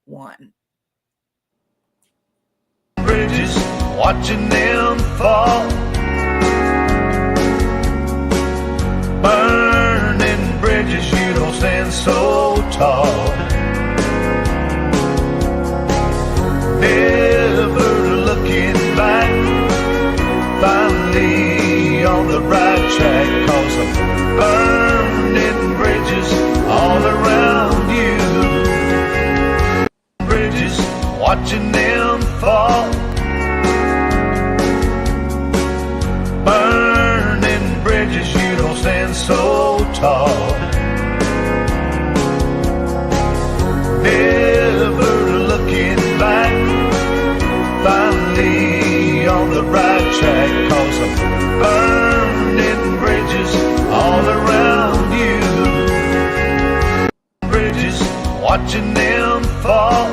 one. Bridges, watching them fall. Burning bridges, you don't stand so tall. Never looking back, finally on the right track, 'cause of burning bridges all around you. Bridges, watching them fall. Burning bridges, you don't stand so tall. Never looking back, finally on the right track, 'cause of burning bridges all around you. Bridges, watching them fall.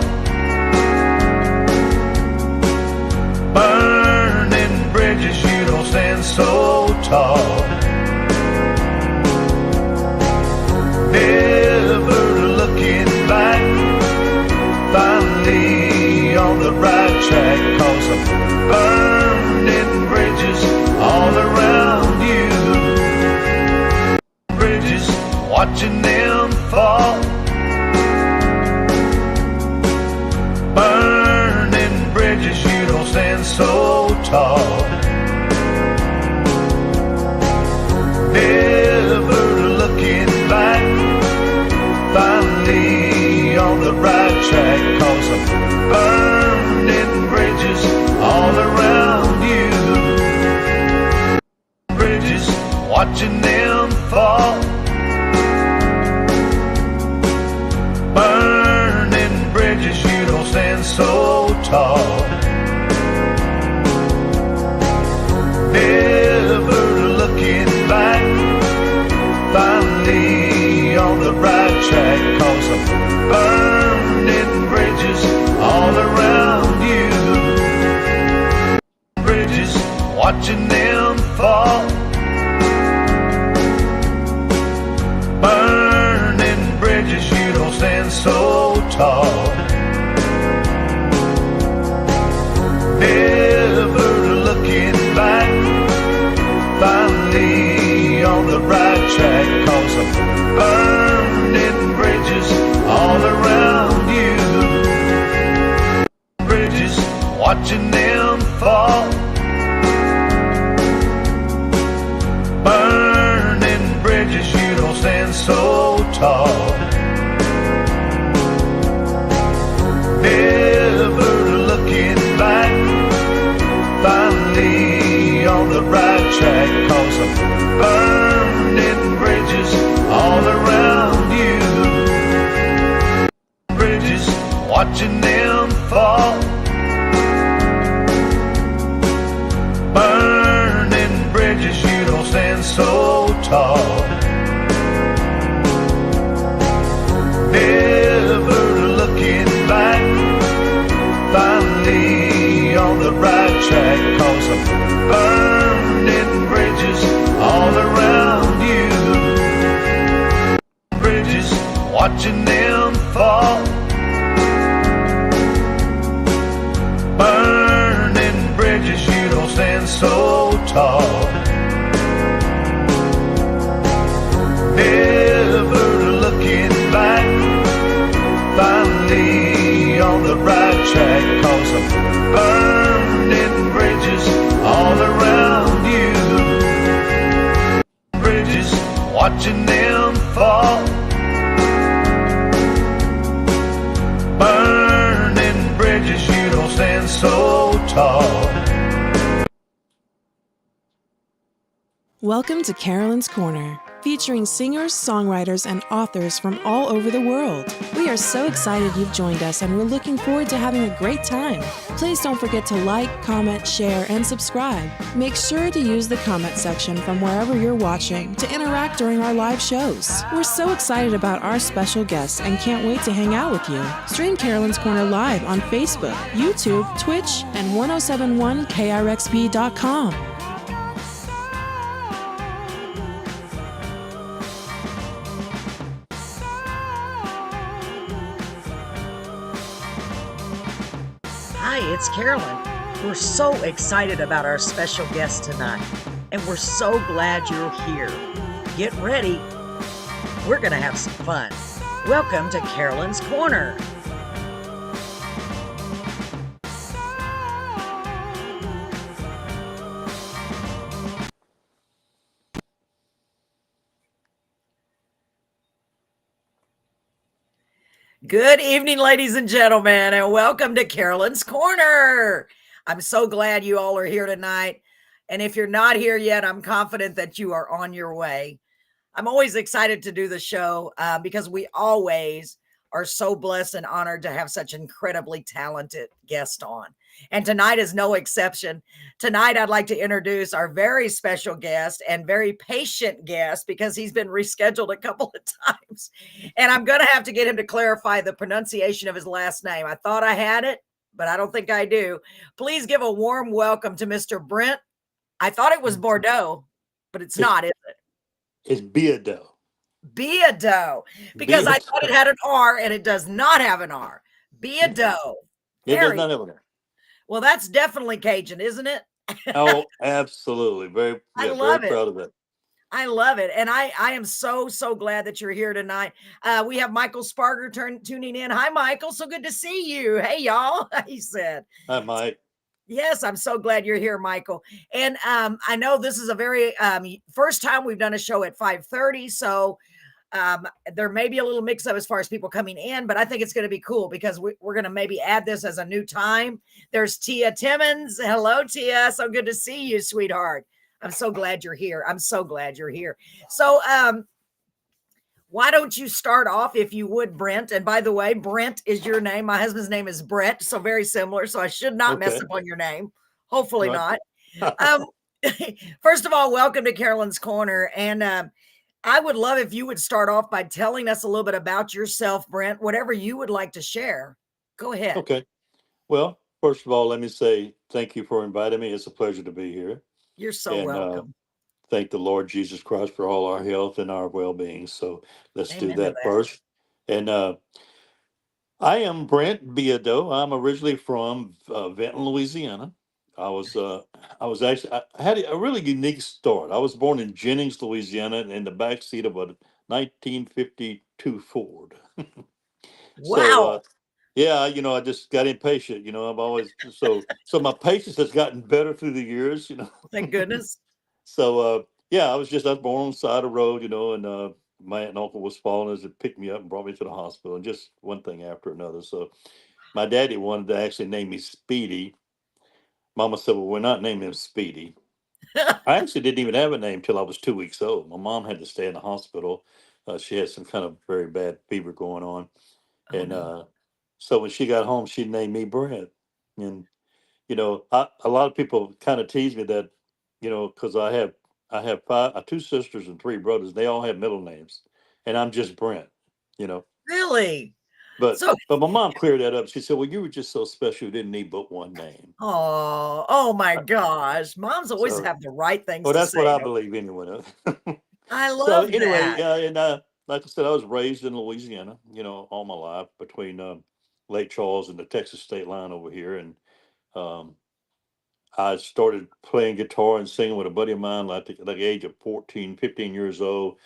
Burning bridges, you don't stand so tall. Never looking back, finally on the right track, 'cause of burning bridges all around you. Bridges, watching them fall. Burning bridges, you don't stand so tall. Never looking back, finally on the right track, 'cause of burning bridges all around you. Bridges, watching them fall. Burning bridges, you don't stand so tall. Never looking back, finally on the right track, 'cause of burning bridges all around you. Bridges, watching them fall. Burning bridges, you don't stand so tall. Never looking back, finally on the right track, 'cause of burning bridges all around you. Bridges, watching them fall. Burning bridges, you don't stand so tall. Never looking back, finally on the right track, 'cause of burning bridges all around you. Bridges, watching them fall. Burning bridges, you don't stand so tall. Never looking back, finally on the right track, 'cause of burning bridges all around you. Bridges, watching them fall. Burning bridges, you don't stand so tall. Never looking back, finally on the right track, 'cause of burning bridges all around you. Bridges, watching them fall. Burning bridges, you don't stand so tall. Welcome to Carolyn's Corner, featuring singers, songwriters, and authors from all over the world. We are so excited you've joined us, and we're looking forward to having a great time. Please don't forget to like, comment, share, and subscribe. Make sure to use the comment section from wherever you're watching to interact during our live shows. We're so excited about our special guests and can't wait to hang out with you. Stream Carolyn's Corner live on Facebook, YouTube, Twitch, and 1071krxp.com. Hi, it's Carolyn. We're so excited about our special guest tonight, and we're so glad you're here. Get ready. We're going to have some fun. Welcome to Carolyn's Corner. Good evening, ladies and gentlemen, and welcome to Carolyn's Corner. I'm so glad you all are here tonight. And if you're not here yet, I'm confident that you are on your way. I'm always excited to do the show because we always are so blessed and honored to have such incredibly talented guests on. And tonight is no exception. Tonight, I'd like to introduce our very special guest and very patient guest because he's been rescheduled a couple of times. And I'm going to have to get him to clarify the pronunciation of his last name. I thought I had it, but I don't think I do. Please give a warm welcome to Mr. Brent. I thought it was Beaudeaux, but it's not, is it? It's Beaudeaux. Beaudeaux, because I thought it had an R and it does not have an R. Beaudeaux. It does not have an R. Well, that's definitely Cajun, isn't it? Oh, absolutely. Very, I yeah, love very it. proud of it. I love it. And I am so glad that you're here tonight. We have Michael Sparger tuning in. Hi, Michael. So good to see you. Hey, y'all. He said. Hi, Mike. Yes, I'm so glad you're here, Michael. And I know this is a very first time we've done a show at 5:30, so there may be a little mix up as far as people coming in, but I think it's going to be cool because we're going to maybe add this as a new time. There's Tia Timmons. Hello, Tia. So good to see you, sweetheart. I'm so glad you're here. I'm so glad you're here. So why don't you start off, if you would, Brent? And by the way, Brent is your name. My husband's name is Brett, so very similar. So I should not mess up on your name. Hopefully not. First of all, welcome to Carolyn's Corner. And I would love if you would start off by telling us a little bit about yourself, Brent, whatever you would like to share. Go ahead. Okay. Well, first of all, let me say thank you for inviting me. It's a pleasure to be here. You're so And welcome. thank the Lord Jesus Christ for all our health and our well-being. So let's Amen do to that that. first. And I am Brent Beaudeaux. I'm originally from Benton, Louisiana. I was actually, I had a really unique start. I was born in Jennings, Louisiana, in the back seat of a 1952 Ford. So, Wow. yeah, I just got impatient. I've always so my patience has gotten better through the years. Thank goodness. So, yeah, I was born on the side of the road. And my aunt and uncle was falling as it picked me up and brought me to the hospital, and just one thing after another. So, my daddy wanted to actually name me Speedy. Mama said, "Well, we're not naming him Speedy." I actually didn't even have a name till I was 2 weeks old. My mom had to stay in the hospital. She had some kind of very bad fever going on, Oh, and no. so when she got home, she named me Brent. And a lot of people kind of tease me that, because I have two sisters and three brothers. They all have middle names, and I'm just Brent. You know, Really? but So, but my mom cleared that up. She said, "Well, you were just so special. You didn't need but one name." oh my gosh. Moms always So, have the right things well, to that's what say. I believe anyway. I So love anyway, that. yeah, and like I said, I was raised in Louisiana, all my life between Lake Charles and the Texas state line over here, and um, I started playing guitar and singing with a buddy of mine, like the age of 14, 15 years old.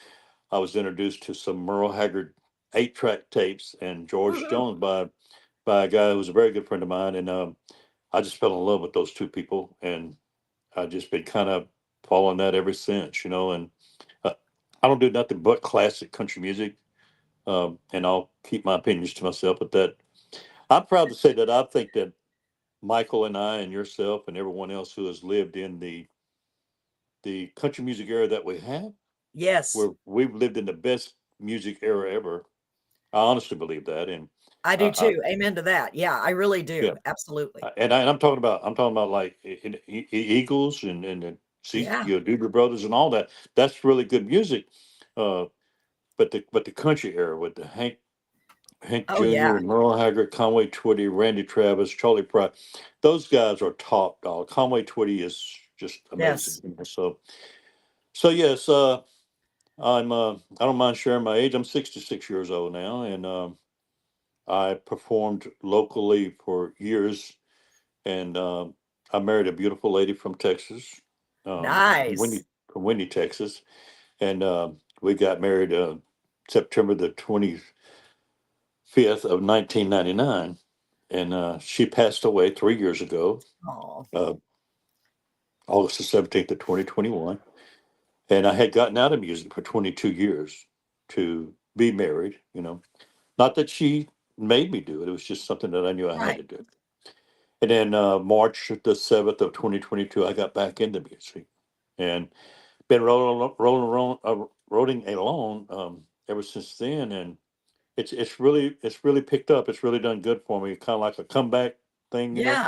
I was introduced to some Merle Haggard 8-track tapes and George Woohoo. Jones by a guy who was a very good friend of mine, and I just fell in love with those two people, and I just been kind of following that ever since, and uh, I don't do nothing but classic country music, and I'll keep my opinions to myself. But that I'm proud to say that I think that Michael and I and yourself and everyone else who has lived in the country music era that we have, Yes, where we've lived in the best music era ever. I honestly believe that, and I do I too. Amen to that. Yeah, I really yeah, do. Absolutely. and I'm talking about like Eagles and see Yeah. Doobie Brothers and all that. That's really good music. Uh, but the country era with the Hank Oh, yeah. Jr. and Merle Haggard, Conway Twitty, Randy Travis, Charlie Pratt, those guys are top dog. Conway Twitty is just Yes. amazing. So yes, I don't mind sharing my age. I'm 66 years old now, and I performed locally for years and I married a beautiful lady from Texas, from Nice. Windy, Texas, and we got married September the 25th of 1999, and she passed away 3 years ago, Oh, uh, August the 17th of 2021. And I had gotten out of music for 22 years to be married, not that she made me do it. It was just something that I knew I had right. to do. And then March the 7th of 2022, I got back into music and been rolling along ever since then. And it's really picked up. It's really done good for me. Kind of like a comeback thing. Yeah.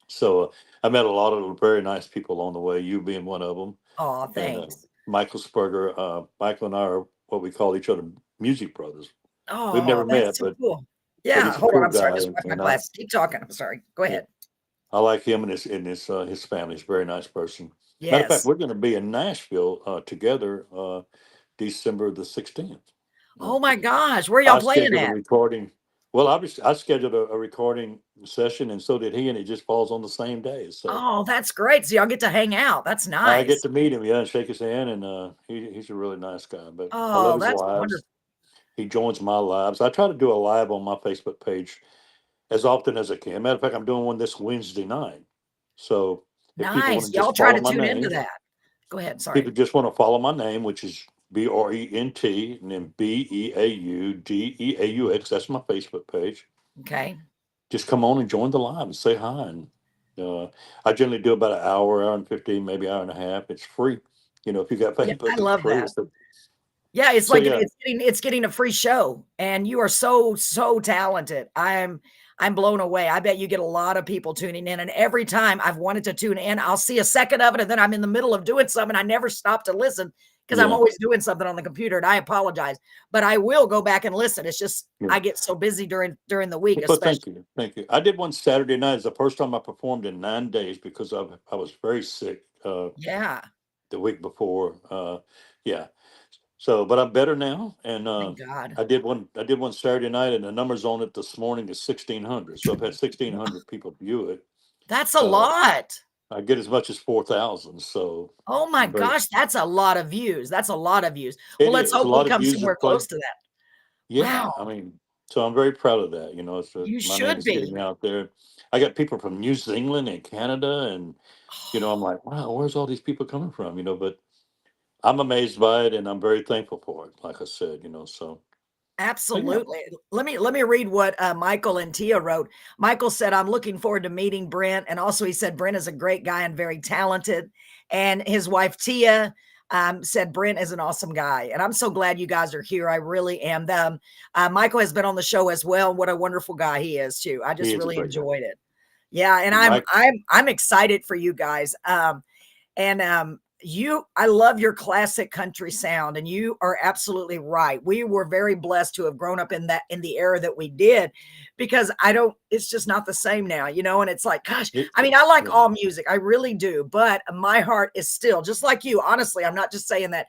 So I met a lot of very nice people along the way. You being one of them, Oh, and thanks. Michael Spurger. Michael and I are what we call each other music brothers. We've never Oh, met, that's so but cool. but Yeah. he's a Hold on. cool I'm sorry. guy, Just and, wipe my and I glasses. Keep talking. I'm sorry. Go yeah, ahead. I like him and his family. He's a very nice person. Matter of fact, Yes. we're going to be in Nashville together December the 16th. Oh my gosh. Where y'all I playing scheduled a at? recording. Well, obviously, I scheduled a recording session, and so did he, and it just falls on the same day. So Oh, that's great. So y'all get to hang out. That's I get nice. to meet him, yeah, and shake his hand, and he's a really nice guy. But I love Oh, his that's lives. wonderful. He joins my lives. I try to do a live on my Facebook page as often as I can. Matter of fact, I'm doing one this Wednesday night. So if people want Nice. to Y'all just try follow to my tune into name, that. Go ahead. people Sorry. just want to follow my name, which is Brent, and then BEAUDEAUX. That's my Facebook page. Okay. Just come on and join the live and say hi. And uh, I generally do about an hour and 15, maybe hour and a half. It's free. If you got Yeah, I Facebook, it's love free. that. Yeah, it's So like yeah, it's getting a free show, and you are so talented. I'm blown away. I bet you get a lot of people tuning in, and every time I've wanted to tune in, I'll see a second of it, and then I'm in the middle of doing something. I never stop to listen because I'm yeah, always doing something on the computer, and I apologize, but I will go back and listen. It's just yeah. I get so busy during the week, But especially. thank you, thank you. I did one Saturday night. It's the first time I performed in 9 days because I was very sick Yeah, the week before. Yeah. So, but I'm better now, and thank God. I did one Saturday night, and the numbers on it this morning is 1,600. So I've had 1,600 people view it. That's a Uh, lot. I get as much as 4,000. So Oh my I'm very. gosh, that's a lot of views. That's a lot of views. Well, It let's is a hope we lot of come views somewhere of play. close to that. Yeah, Wow, I mean, so I'm very proud of that. you My name should is be. getting out there. I got people from New Zealand and Canada, and I'm like, wow, where's all these people coming from? But I'm amazed by it, and I'm very thankful for it. Like I said, so yeah, Absolutely. Let me read what Michael and Tia wrote. Michael said, "I'm looking forward to meeting Brent," and also he said Brent is a great guy and very talented. And his wife Tia said Brent is an awesome guy, and I'm so glad you guys are here. I really am. Michael has been on the show as well. What a wonderful guy he is too. I he just is a really great guy. enjoyed it. Yeah, and And I'm Mike, I'm I'm excited for you guys. And I love your classic country sound, and you are absolutely right. We were very blessed to have grown up in the era that we did, because it's just not the same now, and it's like, gosh, it, I mean, I like yeah, all music, I really do, but my heart is still just like you. Honestly, I'm not just saying that.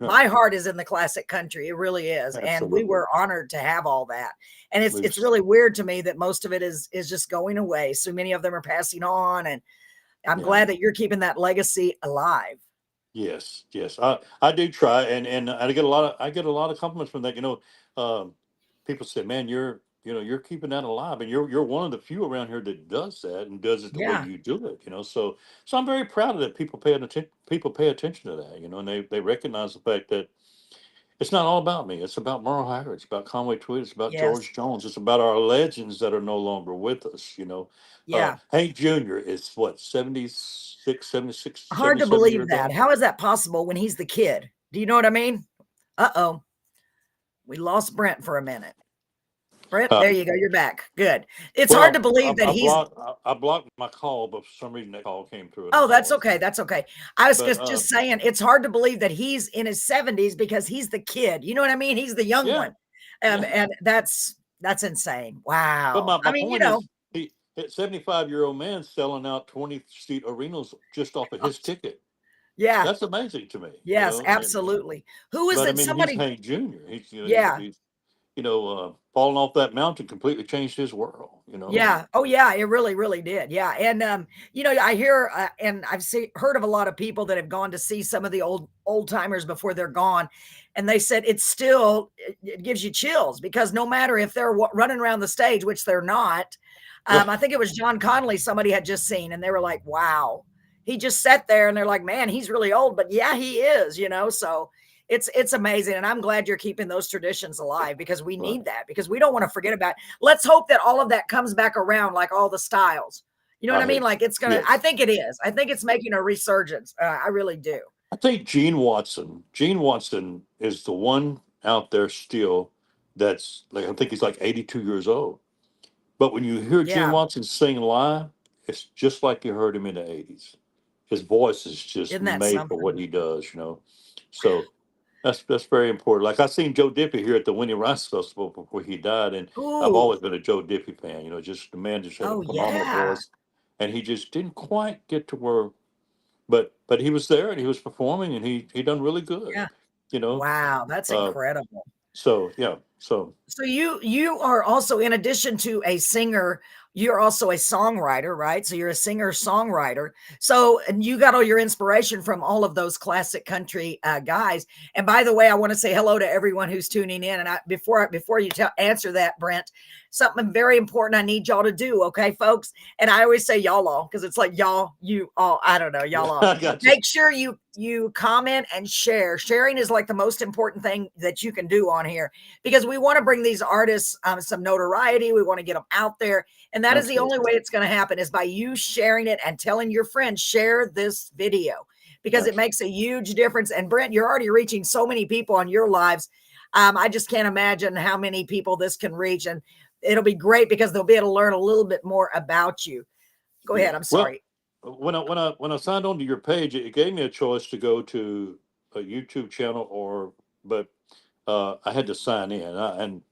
yeah, My heart is in the classic country. It really is. And we absolutely. were honored to have all that. And it's We've it's really weird to me that most of it is just going away. So many of them are passing on, and I'm yeah. glad that you're keeping that legacy alive. Yes, yes. I do try, and I get a lot of compliments from that. Um, people say, "Man, you're keeping that alive, and you're one of the few around here that does that and does it the way Yeah. you do it." So I'm very proud of that. People pay attention to that. And they recognize the fact that it's not all about me. It's about Merle Haggard. It's about Conway Twitty. It's about Yes. George Jones. It's about our legends that are no longer with us. Yeah. Hank Jr. is what, 76, 76, Hard to 77 believe years that. old. How is that possible when he's the kid? Do you know what I mean? Uh-oh. We lost Brent for a minute. Brent, Uh, there you go. You're back. Good. It's hard to well, believe that he's I blocked my call, but for some reason that call came through and I Oh, that's saw it. okay. That's okay. I was But just saying it's hard to believe that he's in his 70s because he's the kid. You know what I mean? He's the young yeah, one. yeah. And that's insane. But Wow. my I mean, point is, he 75-year-old man selling out 20-seat arenas just off of his ticket. yeah. That's amazing to me. Yes, absolutely. Who is But I it? mean, he's Somebody Hank Jr. He's you know Yeah. falling off that mountain completely changed his world. Yeah. Oh, yeah. It really, really did. Yeah. And I hear and I've heard of a lot of people that have gone to see some of the old timers before they're gone, and they said it's still it gives you chills because no matter if they're running around the stage, which they're not. I think it was John Connolly somebody had just seen, and they were like, "Wow." He just sat there, and they're like, "Man, he's really old," but yeah, he is. So it's amazing, and I'm glad you're keeping those traditions alive because we need that, because we don't want to forget about it. Let's hope that all of that comes back around, like all the styles. You know what I mean? Like it's gonna. I Yes. think it is. I think it's making a resurgence. I really do. I think Gene Watson is the one out there still that's like, I think he's like 82 years old. But when you hear Gene Yeah, Watson sing live, it's just like you heard him in the 80s. His voice is just isn't that made for what something? he does. So that's very important. Like I seen Joe Diffie here at the Winnie Rice Festival before he died, and I've Ooh. always been a Joe Diffie fan. Just the man just had a Oh phenomenal yeah. voice, and he just didn't quite get to where, but he was there and he was performing and he done really good. Yeah. You know, Wow, that's uh, incredible. so yeah, so So you are also, in addition to a singer, you're also a songwriter, right? So you're a singer-songwriter. So, and you got all your inspiration from all of those classic country guys. And by the way, I want to say hello to everyone who's tuning in. And before you answer that, Brent, something very important I need y'all to do, okay, folks? And I always say y'all all because it's like y'all, you all, I don't know, y'all all. I got you. Make sure you comment and share. Sharing is like the most important thing that you can do on here, because we want to bring these artists some notoriety. We want to get them out there. And that is the only Absolutely. way it's going to happen, is by you sharing it and telling your friends, share this video, because it Absolutely. makes a huge difference. And Brent, you're already reaching so many people on your lives. I just can't imagine how many people this can reach. And it'll be great because they'll be able to learn a little bit more about you. Go Yeah. ahead. I'm Well, sorry. when I signed on to your page, it gave me a choice to go to a YouTube channel but I had to sign in, and I'm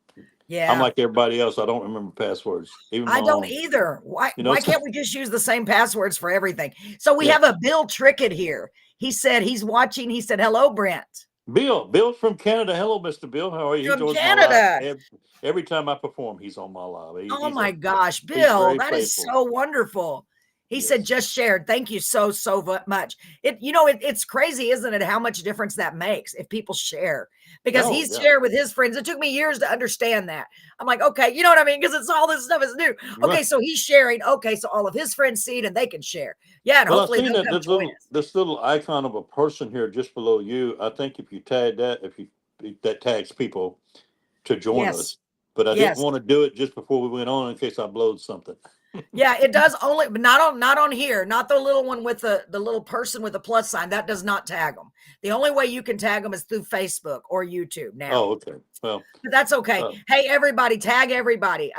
Yeah. like everybody else. I don't remember passwords, even my I don't own. either. Why You know, why so can't we just use the same passwords for everything? So we yeah. have a Bill Trickett here. He said he's watching. He said, "Hello, Brent Bill from Canada. Hello, Mr. Bill. How are you? He from joins my live Canada." every time I perform. He's on my live. Oh He's my gosh, he's Bill, very that is faithful. so wonderful. He said, Yes. just shared. Thank you so much. It's crazy, isn't it? How much difference that makes if people share, because Oh he's yeah. shared with his friends. It took me years to understand that. I'm like, okay, you know what I mean? Because it's all this stuff is new. Right. Okay, so he's sharing. Okay, so all of his friends see it and they can share. Yeah, and Well, I've hopefully seen they'll that come join us. this little icon of a person here just below you. I think if you tag that, if you that tags people to join Yes. us. But I didn't Yes. want to do it just before we went on in case I blowed something. Yeah, it does only, but not on here. Not the little one with the little person with the plus sign. That does not tag them. The only way you can tag them is through Facebook or YouTube now. Oh, okay. Well, But that's okay. uh, Hey, everybody, tag everybody.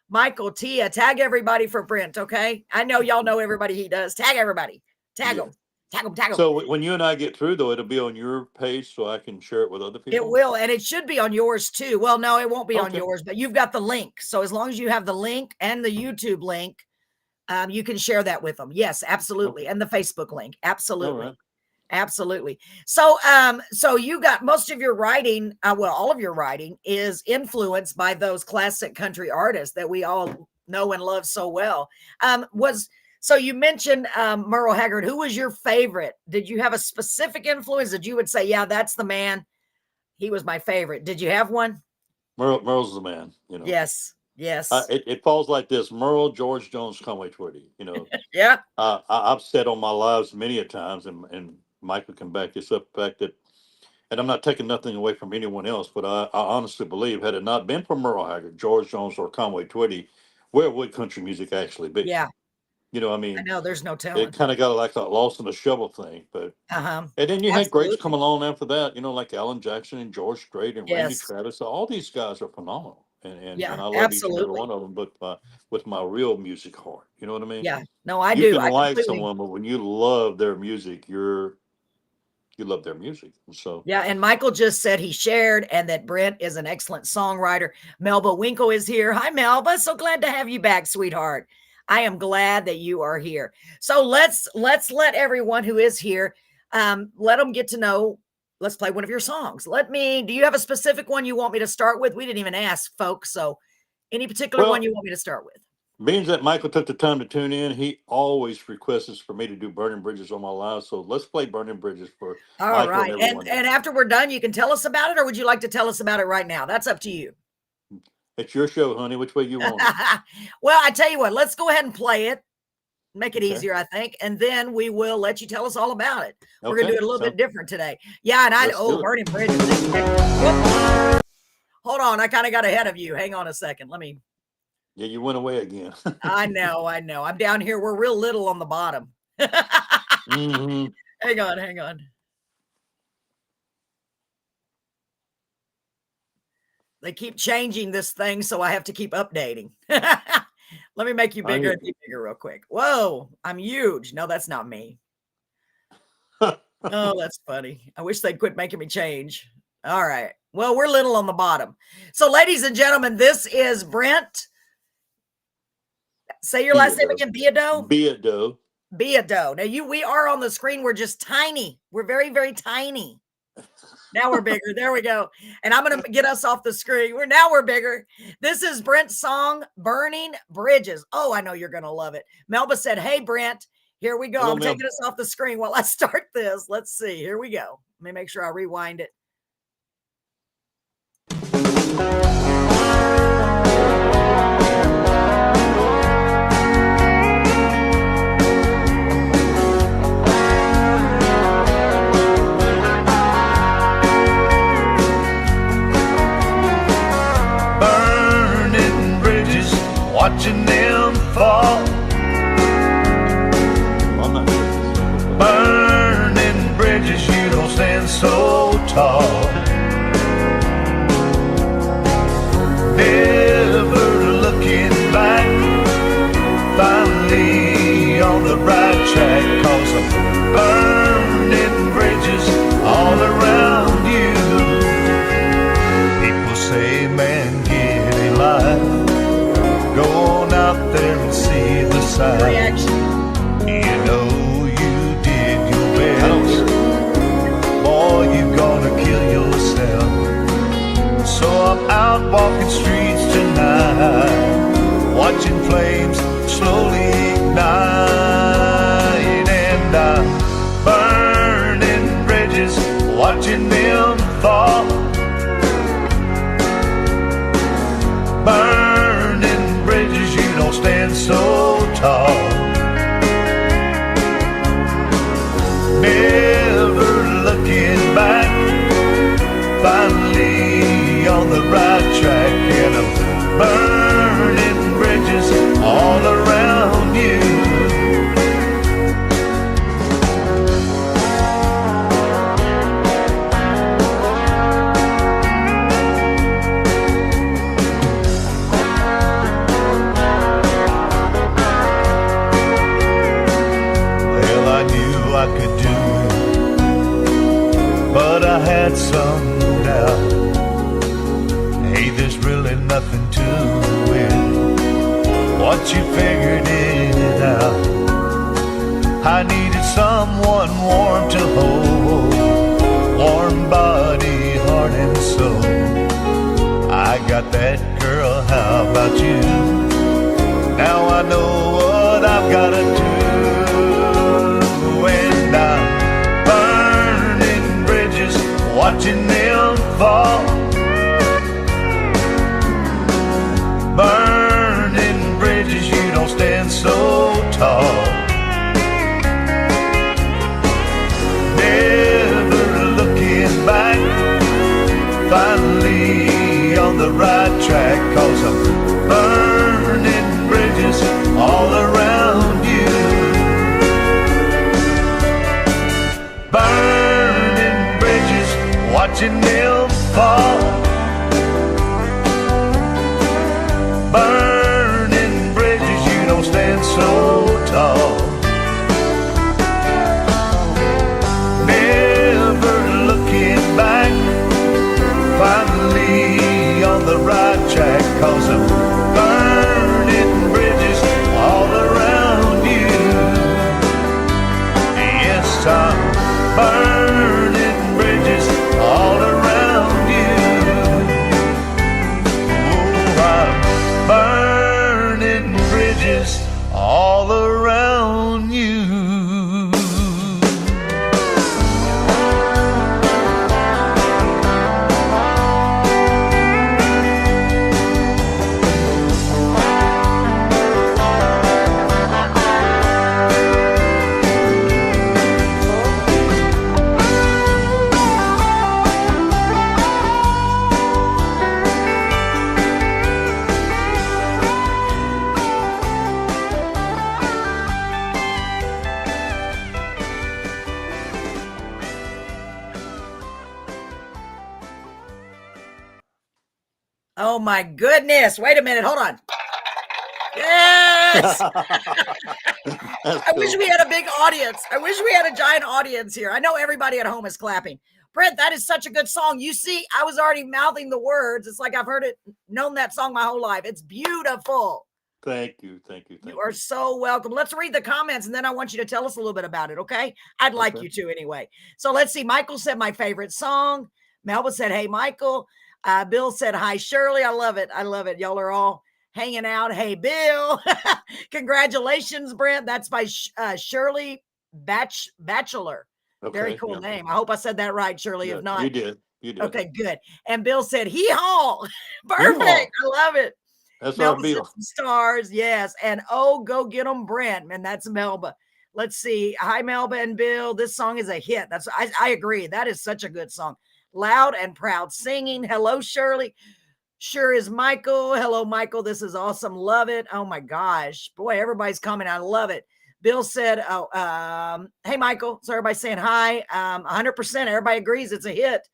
Michael, Tia, tag everybody for Brent. Okay, I know y'all know everybody he does. Tag everybody. Tag yeah. them. Tag them. Tag them. So when you and I get through, though, it'll be on your page, so I can share it with other It people. will, and it should be on yours too. Well, no, it won't be on Okay. yours, but you've got the link. So as long as you have the link and the YouTube link, you can share that with them. Yes, absolutely. Okay. And the Facebook link. All right. Absolutely. Absolutely. So you got most of your writing, well, all of your writing is influenced by those classic country artists that we all know and love so well. Was so you mentioned Merle Haggard. Who was your favorite? Did you have a specific influence that you would say, yeah, that's the man? He was my favorite. Did you have one? Merle's the man. Yes. Yes. It falls like this: Merle, George Jones, Conway Twitty. Yeah. I've said on my lives many a times, and Michael can back this up. The fact that, and I'm not taking nothing away from anyone else, but I honestly believe, had it not been for Merle Haggard, George Jones, or Conway Twitty, where would country music actually be? Yeah. I I mean, know. There's no it telling. kind of got like a lost in a shovel thing. But Uh-huh. and then you had greats come Absolutely. along after that, like Alan Jackson and George Strait and Randy Yes. Travis. All these guys are phenomenal, and Yeah. I love each and every Absolutely. one of them. But with my real music heart, you know what I mean? Yeah. No, I You do. can I like completely. someone, but when you love their music, you love their music. So Yeah, and Michael just said he shared and that Brent is an excellent songwriter. Melba Winkle is here. Hi, Melba. So glad to have you back, sweetheart. I am glad that you are here. So let's let everyone who is here let them get to know let's play one of your songs. Do you have a specific one you want me to start with? We didn't even ask, folks. So any particular one you want me to start with? Being that Michael took the time to tune in, he always requests for me to do Burning Bridges on my live. So let's play Burning Bridges for All Michael right. and everyone. And after we're done, you can tell us about it, or would you like to tell us about it right now? That's up to you. It's your show, honey. Which way you want it? Well, I tell you what, let's go ahead and play it. Make it easier, I think. And then we will let you tell us all about it. We're going to do it a little bit different today. Yeah. And Burning Bridges. Hold on. I kind of got ahead of you. Hang on a second. Yeah, you went away again. I know. I'm down here. We're real little on the bottom. Mm-hmm. Hang on. They keep changing this thing, so I have to keep updating. Let me make you bigger and be bigger real quick. Whoa, I'm huge. No, that's not me. Oh, that's funny. I wish they'd quit making me change. All right. Well, we're little on the bottom. So, ladies and gentlemen, this is Brent. Say your last name again. Beaudeaux? Beaudeaux. Beaudeaux. Now, we are on the screen. We're just tiny. We're very, very tiny. Now we're bigger. There we go. And I'm going to get us off the screen. We're bigger. This is Brent's song, Burning Bridges. Oh, I know you're going to love it. Melba said, hey, Brent, here we go. Hello, I'm taking us off the screen while I start this. Let's see. Here we go. Let me make sure I rewind it. Watching them fall. Burning bridges, you don't stand so tall. Never looking back, finally on the right track, 'cause I'm burning bridges all around you. People say, man, get a life. Go on out there and see the sight. You know you did your best. Boy, you're gonna kill yourself. So I'm out walking streets tonight, watching flames slowly ignite. And I'm burning bridges, watching them fall. Stand so tall. Never looking back, finally on the right track. And I'm burning bridges all around you. I could do it, but I had some doubt. Hey, there's really nothing to it. Once you figured it out, I needed someone warm to hold, warm body, heart and soul. I got that girl, how about you? Now I know what I've got to do. And I'm burning bridges, watching them fall. Burning bridges, you don't stand so tall. Never looking back, finally on the right track, 'cause I'm burning bridges all around you. Burning bridges, watching them fall. Burning bridges, you don't stand so tall. Never looking back, finally on the right track, 'cause I'm happiness all around you. Oh my goodness. Wait a minute. Hold on. Yes. That's I wish cool. we had a big audience. I wish we had a giant audience here. I know everybody at home is clapping. Brent, that is such a good song. You see, I was already mouthing the words. It's like I've heard it, known that song my whole life. It's beautiful. Thank you. You are so welcome. Let's read the comments and then I want you to tell us a little bit about it, okay? I'd like Okay. you to anyway. So let's see. Michael said my favorite song. Melba said, hey, Michael. Bill said, hi, Shirley. I love it. I love it. Y'all are all hanging out. Hey, Bill. Congratulations, Brent. That's by Shirley Bachelor. Okay. Very cool name. I hope I said that right, Shirley. Yeah, If not, you did. okay, good. And Bill said, hee-haw. Perfect. Yeehaw. I love it. That's our Melba said Bill. some stars, yes. And oh, go get them, Brent. And that's Melba. Let's see. Hi, Melba and Bill. This song is a hit. I agree. That is such a good song. Loud and proud singing. Hello, Shirley. Sure is Michael. Hello, Michael. This is awesome. Love it. Oh my gosh. Boy, everybody's coming. I love it. Bill said, hey, Michael. So everybody's saying hi. 100%. Everybody agrees it's a hit.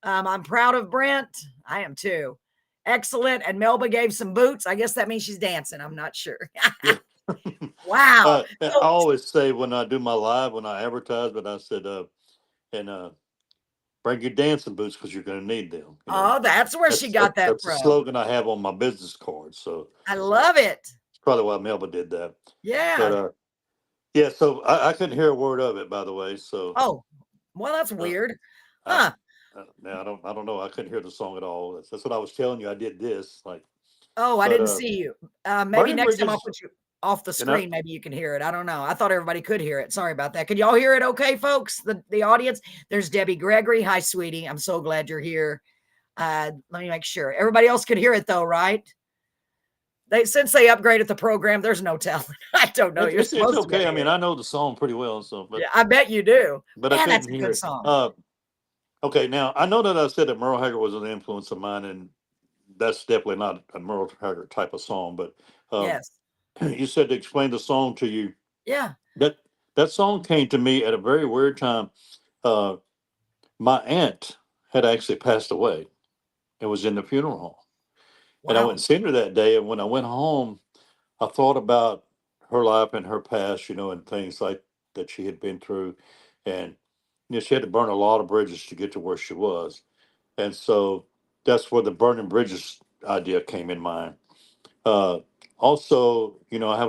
I'm proud of Brent. I am too. Excellent. And Melba gave some boots. I guess that means she's dancing. I'm not sure. Yeah. Wow. I always say when I do my live, when I advertise, but I said, bring your dancing boots because you're going to need them. You know? Oh, that's where she got that That's from. a slogan I have on my business card. So I love it. it's probably why Melba did that. Yeah. But yeah, so I couldn't hear a word of it, by the way. So oh, well, that's weird. Huh. now I don't know. I couldn't hear the song at all. That's what I was telling you. I did this like. Oh, I didn't see you. Maybe Burning next time I'll Bridges, put you off the screen. Maybe you can hear it. I don't know. I thought everybody could hear it. Sorry about that. Could y'all hear it okay, folks? The audience. There's Debbie Gregory. Hi, sweetie. I'm so glad you're here. Let me make sure. Everybody else could hear it though, right? Since they upgraded the program, there's no telling. I don't know. it's okay. I mean, I know the song pretty well, so but yeah, I bet you do. but Man, I that's couldn't a hear good it. song. Okay, now I know that I said that Merle Haggard was an influence of mine, and that's definitely not a Merle Haggard type of song. But Yes. you said to explain the song to you. Yeah. That song came to me at a very weird time. Uh, my aunt had actually passed away and was in the funeral home. And I went Wow. and seen her that day. And when I went home, I thought about her life and her past, you know, and things like that she had been through. And, you know, she had to burn a lot of bridges to get to where she was. And so that's where the burning bridges idea came in mind. Uh, Also, you know, I had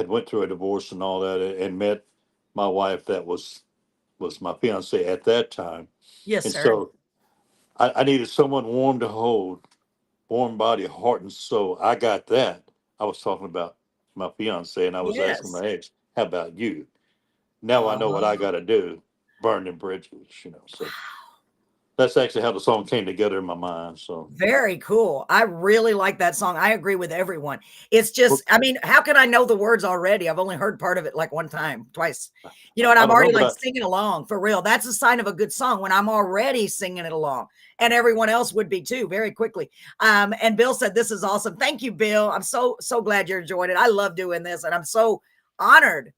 went through a divorce and all that and met my wife that was my fiance at that time. Yes, And sir. so I needed someone warm to hold, warm body, heart, and soul. I got that. I was talking about my fiance, and I was asking Yes. my ex, "How about you?" Now I know what I got to do, burning bridges, you know. So that's actually how the song came together in my mind. So Very cool. I really like that song. I agree with everyone. It's well, just, I mean, how can I know the words already? I've only heard part of it like one time, twice. You know, and I I'm don't know, already but like singing along for real. That's a sign of a good song when I'm already singing it along. And everyone else would be too, very quickly. And Bill said, this is awesome. Thank you, Bill. I'm so glad you're enjoying it. I love doing this, and I'm so honored.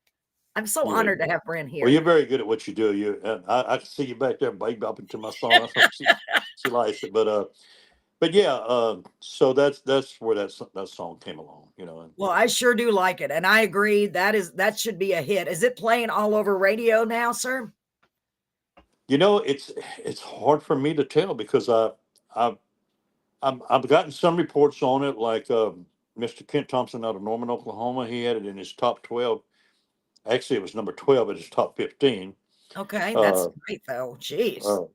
I'm so yeah, honored to have Brent well, here. you're very good at what you do. I can see you back there, baby, up into my song. She likes it, but yeah, so that's where that song came along, you know. Well, I sure do like it. And I agree that should be a hit. Is it playing all over radio now, sir? You know, it's hard for me to tell because I've I've gotten some reports on it, like Mr. Kent Thompson out of Norman, Oklahoma. He had it in his top 12. Actually, it was number 12 in his top 15. Okay, that's Uh, great though. Jeez. uh,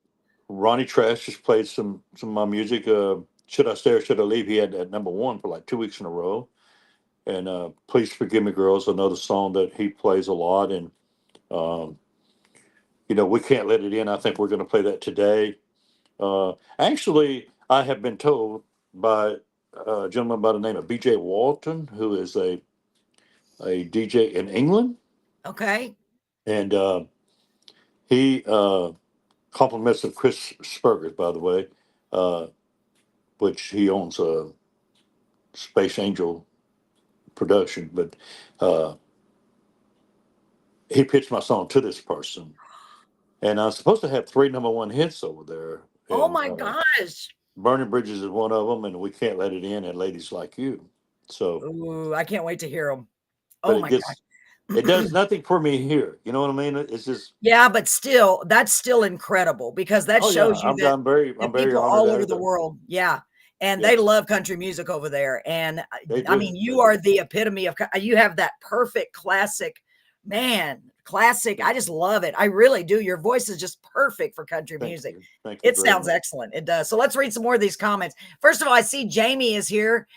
Ronnie Trash just played some of my music. Should I Stay or Should I Leave? He had at number one for like 2 weeks in a row. And Please Forgive Me, Girls, another song that he plays a lot. And, um, We Can't Let It In. I think we're going to play that today. Actually, I have been told by a gentleman by the name of B.J. Walton, who is a DJ in England. Okay. And he compliments of Chris Spurgers, by the way, which he owns a Space Angel production. But he pitched my song to this person. And I'm supposed to have 3 number 1 hits over there. Oh And my gosh. Burning Bridges is one of them, and We Can't Let It In, and Ladies Like You. So, Ooh, I can't wait to hear them. but Oh my gosh. it does nothing for me here. You know what I mean? It's just, Yeah, but still, that's still incredible because that oh yeah, shows you that I'm very people honored all at over it. the world, yeah, and they Yes, love country music over there. And they I do. mean, They you are do. the epitome of you have that perfect classic, man, classic. I just love it. I really do. Your voice is just perfect for country Thank music. you. Thank you It very sounds much. excellent. It does. So let's read some more of these comments. First of all, I see Jamie is here.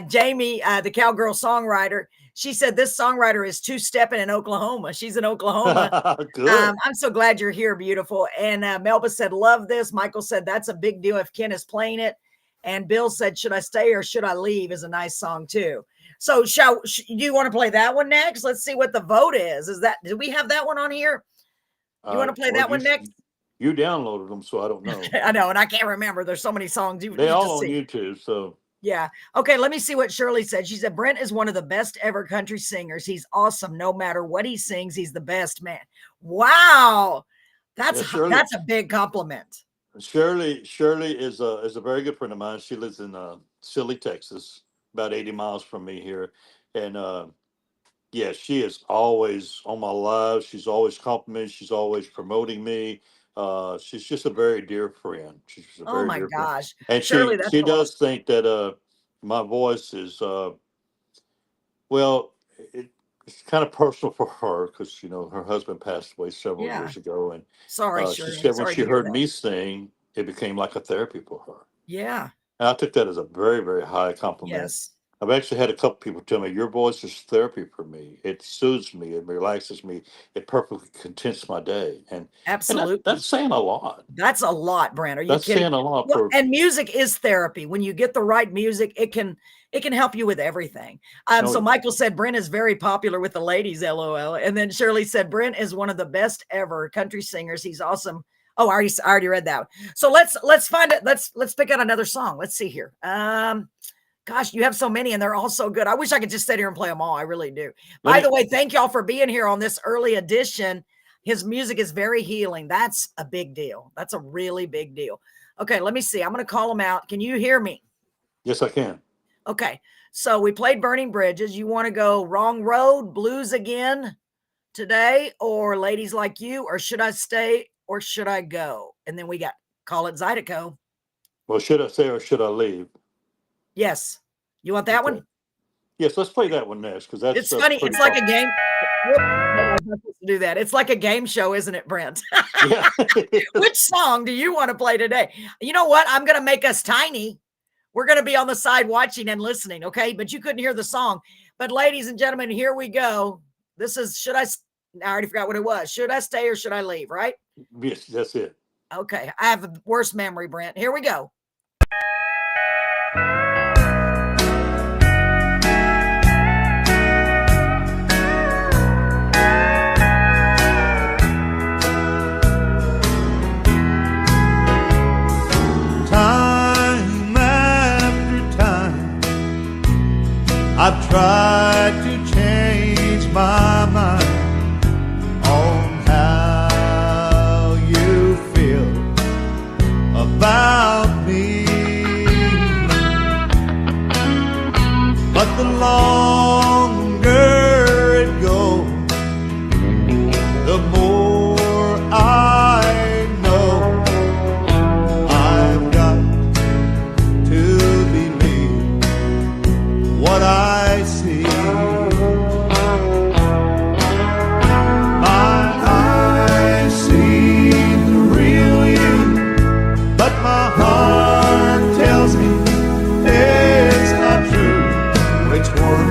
Jamie, the cowgirl songwriter. She said this songwriter is two-stepping in Oklahoma. She's in Oklahoma. Good. I'm so glad you're here, beautiful. And Melba said, love this. Michael said, that's a big deal if Ken is playing it. And Bill said, should I stay or should I leave is a nice song too. So do you want to play that one next? Let's see what the vote is. Do we have that one on here? You want to play Well, that one next? you downloaded them, so I don't know. I know, and I can't remember. There's so many songs you They need to all on see. YouTube, so. Yeah. Okay, let me see what Shirley said. She said, Brent is one of the best ever country singers. He's awesome. No matter what he sings, he's the best, man. Wow. That's a big compliment. Shirley is a very good friend of mine. She lives in Silly, Texas, about 80 miles from me here. And yeah, she is always on my live. She's always complimenting. She's always promoting me. She's just a very dear friend. She's just a Oh very my dear friend. gosh. And Shirley, that's she awesome. does think that my voice is well, it's kind of personal for her because her husband passed away several Yeah. years ago, and Sorry, she Shirley. said when Sorry she to hear heard that. me sing, it became like a therapy for her. Yeah. And I took that as a very, very high compliment. Yes. I've actually had a couple people tell me, your voice is therapy for me. It soothes me. It relaxes me. It perfectly contents my day. And Absolutely. that's saying a lot. That's a lot, Brent. Are you That's kidding? saying a lot Well, for. and music is therapy. When you get the right music, it can help you with everything. So Michael said Brent is very popular with the ladies, LOL. And then Shirley said Brent is one of the best ever country singers. He's awesome. Oh, I already read that. So let's find it. Let's pick out another song. Let's see here. Gosh, you have so many and they're all so good. I wish I could just sit here and play them all. I really do. By the way, thank y'all for being here on this early edition. His music is very healing. That's a big deal. That's a really big deal. Okay, let me see. I'm going to call him out. Can you hear me? Yes, I can. Okay, so we played Burning Bridges. You want to go Wrong Road, Blues Again today, or Ladies Like You, or Should I Stay or Should I Go? And then we got Call It Zydeco. Well, should I stay or should I leave? Yes. You want that one? Yes, let's play that one next because that's. It's funny. It's like a game. I'm not supposed to do that. It's like a game show, isn't it, Brent? Yeah. Which song do you want to play today? You know what? I'm going to make us tiny. We're going to be on the side watching and listening, okay? But you couldn't hear the song. But ladies and gentlemen, here we go. This is I already forgot what it was. Should I stay or should I leave, right? Yes, that's it. Okay. I have a worse memory, Brent. Here we go. Time after time, I've tried to change my mind on how you feel about me, but the longer it goes, the more I know I've got to believe what I see. My eyes see the real you, but my heart tells me it's not true. Which one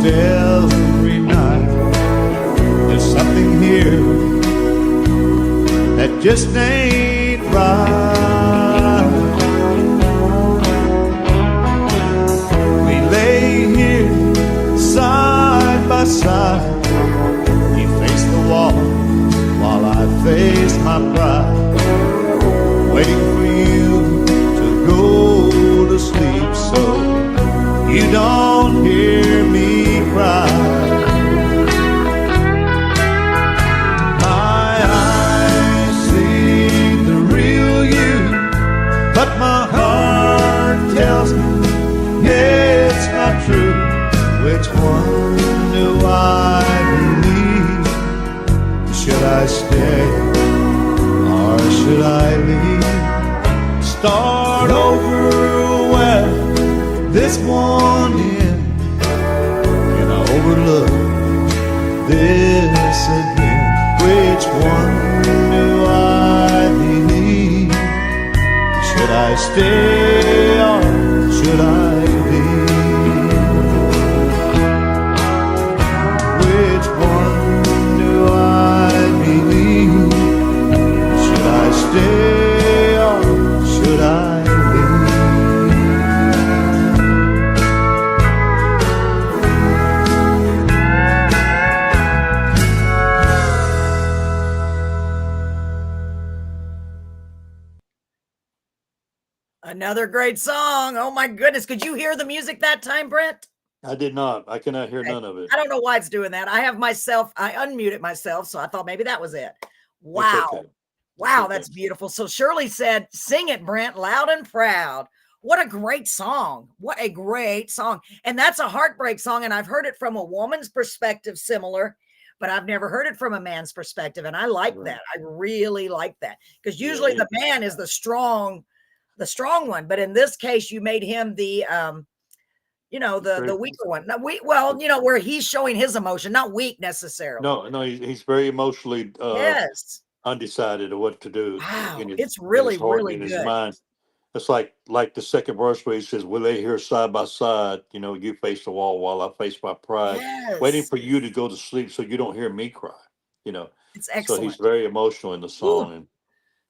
every night. There's something here that just ain't right. We lay here side by side. You face the wall while I face my pride, waiting for you to go to sleep so you don't hear me cry. My eyes see the real you, but my heart tells me it's not true. Which one do I believe? Should I stay or should I leave? Start over where this one ends, and I overlook this again. Which one do I believe? Should I stay or should I leave? Which one do I believe? Should I stay or should I leave? Another great song. Oh my goodness. Could you hear the music that time, Brent? I did not. I cannot hear Okay. none of it. I don't know why it's doing that. I unmuted myself, so I thought maybe that was it. Wow. It's okay. Wow, okay. that's beautiful. So Shirley said, sing it, Brent, loud and proud. What a great song. What a great song. And that's a heartbreak song. And I've heard it from a woman's perspective, similar, but I've never heard it from a man's perspective. And I like Right. that. I really like that. Because Yeah, usually it- the man is the strong one. But in this case, you made him the the Very- weaker one. Not weak, well, where he's showing his emotion, not weak necessarily. No, he's very emotionally Yes. undecided of what to do. Wow. in his- It's in really, his heart, really in his good. mind. It's like the second verse where he says, "We lay here side by side. You face the wall while I face my pride, waiting Yes. for you to go to sleep so you don't hear me cry." You know, It's so he's excellent. very emotional in the song, and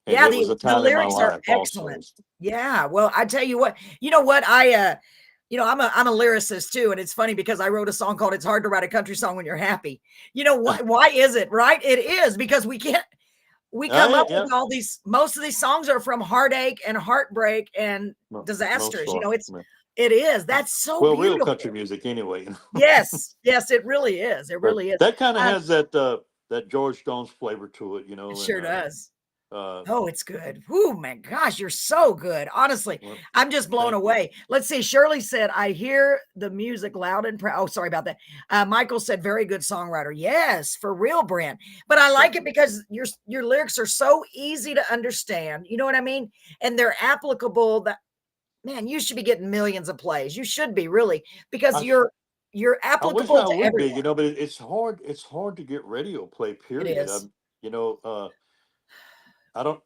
Yeah, it was a the time in my lyrics are life also. excellent. Yeah. Well, I tell you what, I'm a lyricist too. And it's funny because I wrote a song called It's Hard to Write a Country Song When You're Happy. You know what? Why is it? Right? It is because we come up Yeah. with most of these songs are from heartache and heartbreak and Most disasters. are. It is. That's so Well, real beautiful. country music anyway. Yes, it really is. It But really is. that kind of has that George Jones flavor to it, It sure does. Uh, Oh, it's good. Oh my gosh, you're so good. Honestly, well, I'm just blown thank you. away. Let's see. Shirley said, I hear the music loud and proud. Oh, sorry about that. Michael said, very good songwriter. Yes, for real, Brent. But I like it because your lyrics are so easy to understand. You know what I mean? And they're applicable. That man, you should be getting millions of plays. You should be really, because you're I wish applicable I to would everyone. be, but it's hard. It's hard to get radio play. Period. is. I don't.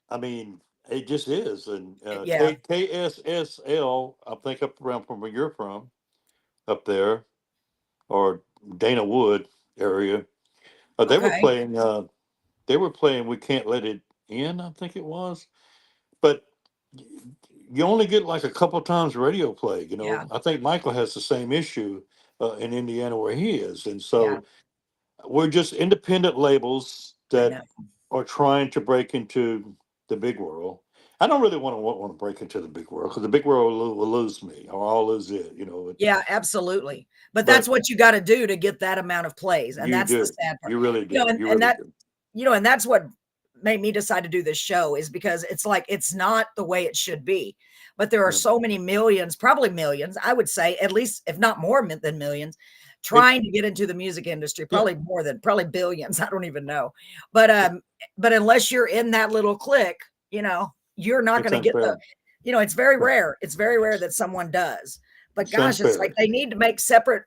I mean, it just is. And Yeah. KSSL, I think up around from where you're from, up there, or Dana Wood area, they were Okay. playing. They were playing "We Can't Let It In." I think it was, but you only get like a couple times radio play. Yeah. I think Michael has the same issue in Indiana where he is, and so Yeah. we're just independent labels I that know. are trying to break into the big world. I don't really want to break into the big world because the big world will lose me, or I'll lose it. Yeah, absolutely. But that's what you got to do to get that amount of plays. And You that's the do. sad part. You really do. And, You and really that, do. and that's what made me decide to do this show, is because it's like, it's not the way it should be. But there are Yeah. so many millions, probably millions, I would say, at least, if not more than millions, trying to get into the music industry, probably probably billions. I don't even know. But unless you're in that little clique, you're not going to get it's very rare. It's very rare that someone does. But gosh, it's like they need to make separate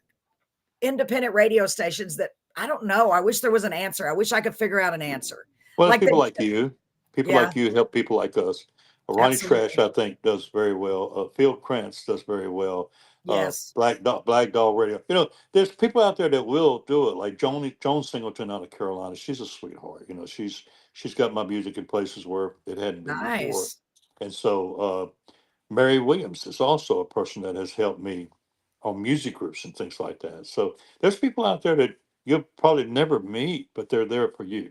independent radio stations that, I don't know. I wish there was an answer. I wish I could figure out an answer. Well, Like people they like you, Yeah. like you help people like us. Ronnie Absolutely. Trash, I think, does very well. Phil Krantz does very well. Yes. Black Dog Radio. You know, there's people out there that will do it, like Joan Singleton out of Carolina. She's a sweetheart. You know, she's got my music in places where it hadn't been before. Nice. And so Mary Williams is also a person that has helped me on music groups and things like that. So there's people out there that you'll probably never meet, but they're there for you.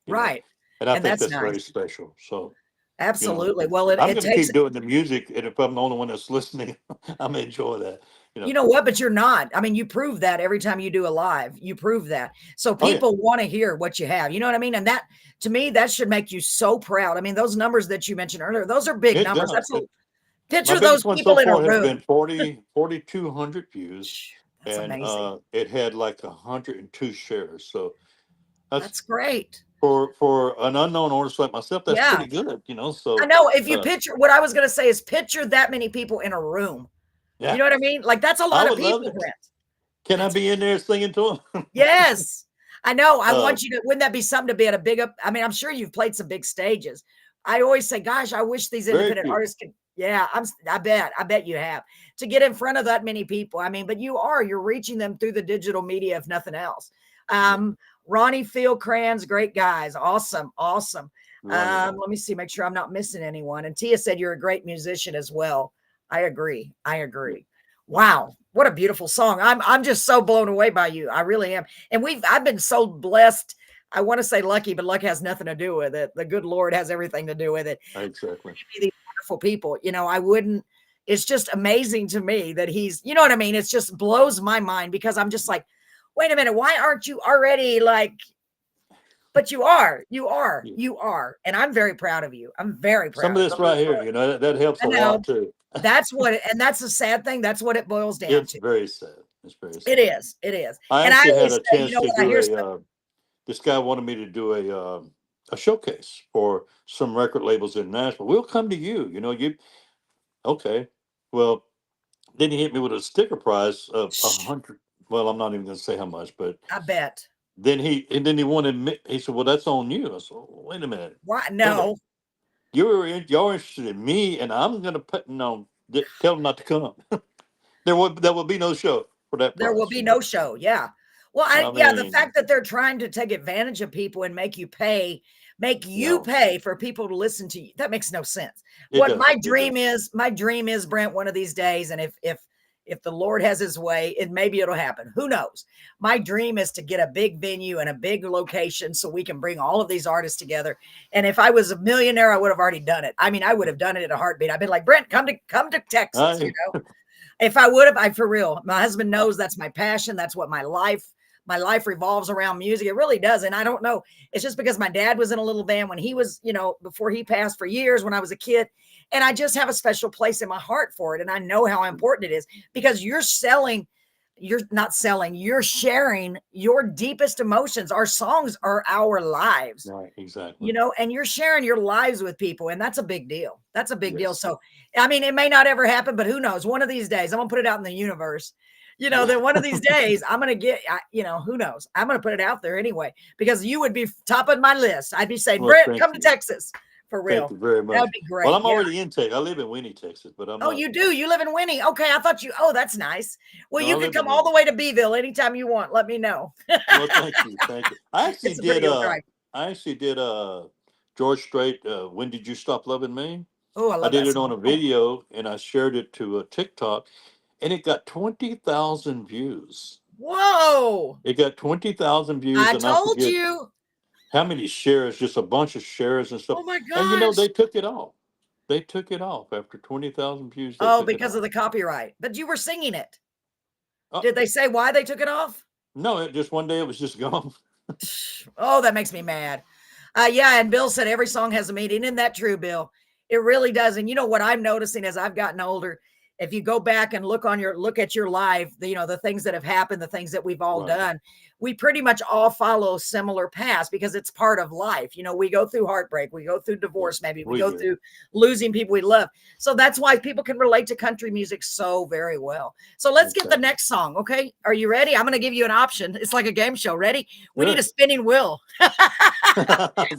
You know, Right. and I And think that's that's very nice. special. So. You know, Absolutely. Well, it, I'm it going to takes, keep doing the music, and if I'm the only one that's listening, I'm gonna enjoy that. You you know. know what, but you're not. I mean, you prove that every time you do a live, you prove that. So Oh yeah, people want to hear what you have. You know what I mean? And that, to me, that should make you so proud. I mean, those numbers that you mentioned earlier, those are big it numbers. does. That's a My picture those biggest one so people in a far has room. been 4,200 views, That's and amazing. it had like 102 shares. So that's That's great. for an unknown artist like myself, that's Yeah. pretty good. You know. I So know. If you uh, picture what I was going to say is picture that many people in a room. You yeah, know what I mean? Like that's a I lot of would love people, it. Brent. Can I That's be in there singing to them? yes. I know. I uh, want you to, wouldn't that be something to be at a big up? I mean, I'm sure you've played some big stages. I always say, gosh, I wish these very independent few. artists could. Yeah, I bet you have to get in front of that many people. I mean, but you're reaching them through the digital media, if nothing else. Yeah, Ronnie Fieldcrans, great guys. Awesome. Awesome. Ronnie. Let me see, make sure I'm not missing anyone. And Tia said you're a great musician as well. I agree. I Yeah. agree. Wow, what a beautiful song. I'm just so blown away by you. I really am. And I've been so blessed. I want to say lucky, but luck has nothing to do with it. The good Lord has everything to do with it. Exactly. These wonderful people. You know, I wouldn't, it's just amazing to me that he's, you know what I mean? It just blows my mind because I'm just like, wait a minute, why aren't you already like, but you are, you are, Yeah. you are. And I'm very proud of you. I'm very Some proud of of this you. right here, you know, that helps I a know lot too. that's what, and that's a sad thing. That's what it boils down It's to. very sad. It's very It sad. is. It is. I And I actually had always a say, you chance know, to when I do hear stuff, this guy wanted me to do a showcase for some record labels in Nashville. We'll come to you, you know, okay. Well, then he hit me with a sticker prize of shh, 100. Well, I'm not even gonna say how much, but I bet. then he wanted me, he said, well, that's on you. I said, well, wait a minute. Why? Wait a minute. No, You're interested in me, and I'm gonna put no tell them not to come. There will be no show for that there will price, be you know. no show. Yeah. Well, I yeah, the mean, fact that they're trying to take advantage of people and make you no, pay for people to listen to you. That makes no sense. it What doesn't. It doesn't. my dream is, Brent, one of these days, and if the Lord has his way, maybe it'll happen. Who knows? My dream is to get a big venue and a big location so we can bring all of these artists together. And if I was a millionaire, I would have already done it. I mean, I would have done it in a heartbeat. I've been like, Brent, come to Texas, you I, know. If I would have, for real, my husband knows that's my passion. That's what my life revolves around music. It really does. And I don't know. It's just because my dad was in a little band when he was, you know, before he passed for years when I was a kid. And I just have a special place in my heart for it. And I know how important it is because you're not selling, you're sharing your deepest emotions. Our songs are our lives, right, exactly. you know, and you're sharing your lives with people. And that's a big deal. That's a big deal. Yes. So, I mean, it may not ever happen, but who knows? One of these days, I'm going to put it out in the universe, you know, Yeah. that one of these days I'm going to get, you know, who knows? I'm going to put it out there anyway, because you would be top of my list. I'd be saying, Well, Brent, thank come to you. Texas for Thank real. you very That much. would be Well, great. I'm Yeah. already in Texas. I live in Winnie, Texas, but I'm Oh, not. you do? You live in Winnie? Okay. I thought oh, that's nice. Well, No, I you can live in come all the Winnie. way to Beeville anytime you want. Let me know. Well, thank you, thank you. I actually It's a pretty did. old drive. I actually did. George Strait. When did you stop loving me? Oh, I I love did that it on song. a video and I shared it to TikTok, and it got 20,000 views. Whoa. It got 20,000 views, I and I told forget you. how many shares, just a bunch of shares and stuff. Oh my And you know, gosh. they took it off. They took it off after 20,000 views. They Oh, took it because of off. the copyright. But you were singing it. Uh, Did they say why they took it off? no, it just one day it was just gone. Oh, that makes me mad. Yeah, and Bill said every song has a meaning. Isn't that true, Bill? It really does. And you know what I'm noticing as I've gotten older, if you go back and look at your life, you know, the things that have happened, the things that we've all Right. done, we pretty much all follow similar paths because it's part of life. You know, we go through heartbreak, we go through Yeah, divorce, maybe we we go did. through losing people we love. So that's why people can relate to country music so very well. So let's get the Exactly. next song. Okay. Are you ready? I'm going to give you an option. It's like a game show. Ready? We need a Good. spinning wheel.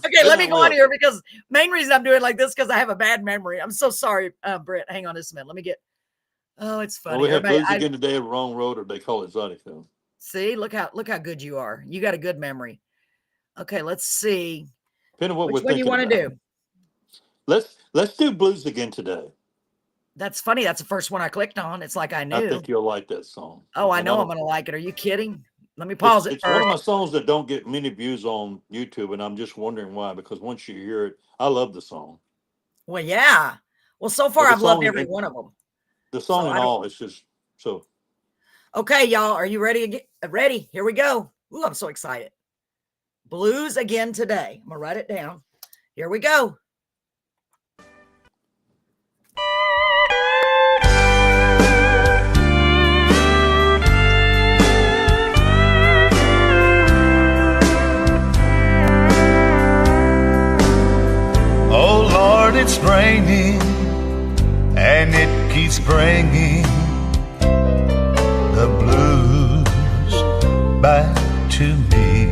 Okay, let me Spinning go on wheel. here because main reason I'm doing like this because I have a bad memory. I'm so sorry, Britt. Hang on just a minute. Let me get. Oh, it's Well, funny. we had Everybody, Blues Again today, Wrong Road, or they call it Zydeco. see, look how good you are. You got a good memory. Okay, let's see Depending on what which we're one you thinking want to about. do. Let's do Blues Again today. That's funny. That's the first one I clicked on. It's like I I knew. think you'll like that song. Oh, I And I know I'm don't. going to like it. Are you kidding? Let me It's pause it it's one first. of my songs that don't get many views on YouTube, and I'm just wondering why. Because once you hear it, I love the song. Well, yeah. Well, so far But the I've loved song every and one of them. the So song and I don't. all, it's just so. Okay, y'all, are you ready? Ready? Here we go. Ooh, I'm so excited. Blues Again today. I'm gonna write it down. Here we go. Oh Lord, it's raining and it keeps bringing the blues back to me.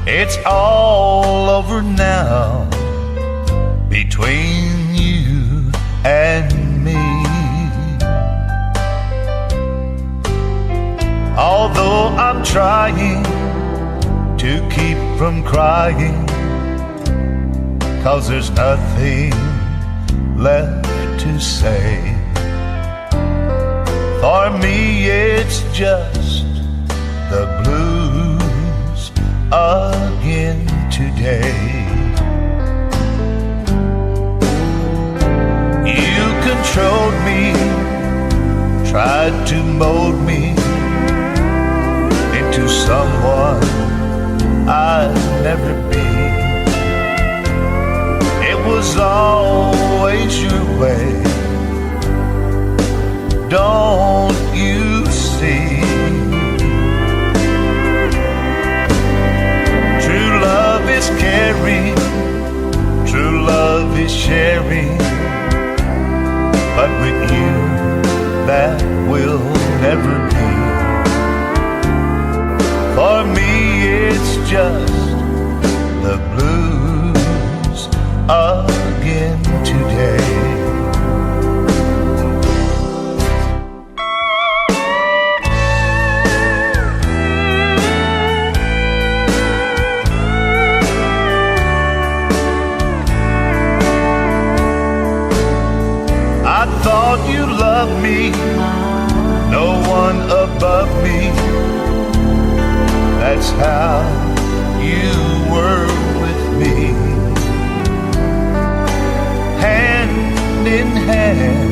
It's all over now between you and me. Although I'm trying to keep from crying, 'cause there's nothing left to say. For me it's just the blues again today. You controlled me, tried to mold me into someone I'd never be. It was always your way, don't you see? True love is caring, true love is sharing, but with you that will never be. For me it's just the blues again today. I thought you loved me, no one above me. That's how you were with me. Hand in hand,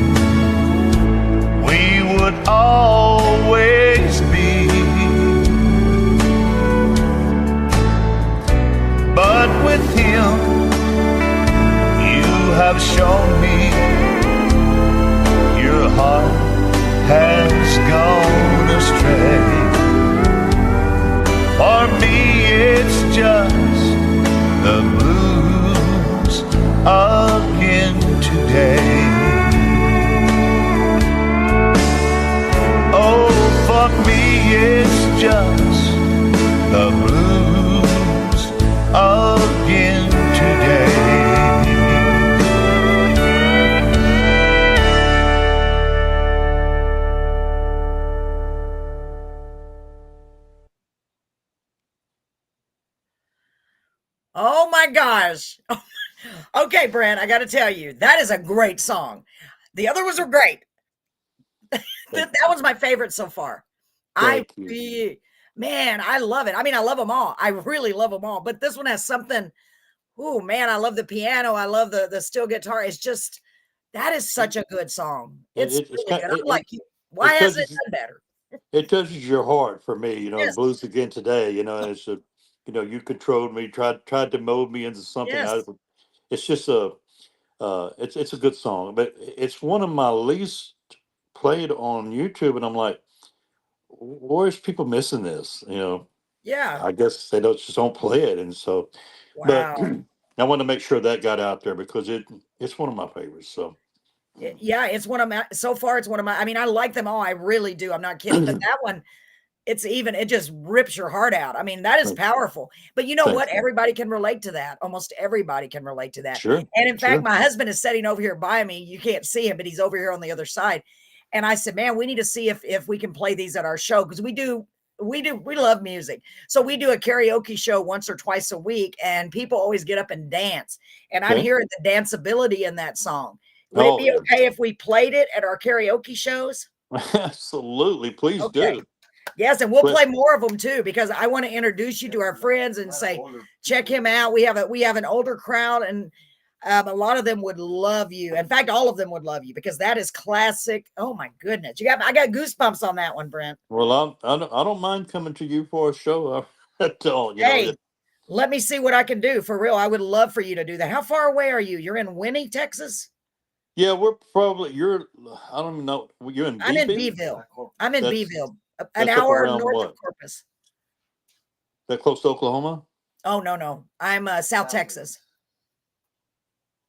we would always be. But with him, you have shown me your heart has gone astray. For me it's just the blues again today. Oh, for me it's just the blues again today. Oh my gosh. Okay, Brent, I got to tell you, that is a great song. The other ones are great. That one's my favorite so far. Thank you. Man, I love it. I mean, I love them all. I really love them all. But this one has something. Oh man, I love the piano. I love the steel guitar. It's just that is such a good song. It's It's really kind good. I'm like, why it hasn't it touches done better? it touches your heart for me. The Yes, Blues Again today. And it's a you controlled me, tried to mold me into something. yes, It's just it's a good song, but it's one of my least played on YouTube, and I'm like, where's people missing this? yeah. I guess they just don't play it, and so. But Wow. I want to make sure that got out there because it's one of my favorites. So Yeah, it's one of my so far. It's one of my. I mean, I like them all. I really do. I'm not kidding. But that one, it just rips your heart out. I mean, that is powerful. But you know what? Everybody can relate to that. Almost everybody can relate to that. Sure. And in fact, my husband is sitting over here by me. You can't see him, but he's over here on the other side. And I said, man, we need to see if we can play these at our show, because we love music. So we do a karaoke show once or twice a week, and people always get up and dance. And I'm hearing the danceability in that song. Would it be okay if we played it at our karaoke shows? Absolutely. Please do. Yes, and we'll play more of them too, because I want to introduce you to our friends and say, check him out. We have an older crowd, and a lot of them would love you. In fact, all of them would love you, because that is classic. Oh my goodness, I got goosebumps on that one, Brent. Well, I don't mind coming to you for a show at all. Hey, let me see what I can do, for real. I would love for you to do that. How far away are you? You're in Winnie, Texas? Yeah, I don't even know. You're in Beeville? I'm in Beeville. I'm in Beeville. An hour north of Corpus. That close to Oklahoma? Oh, no. I'm South Texas.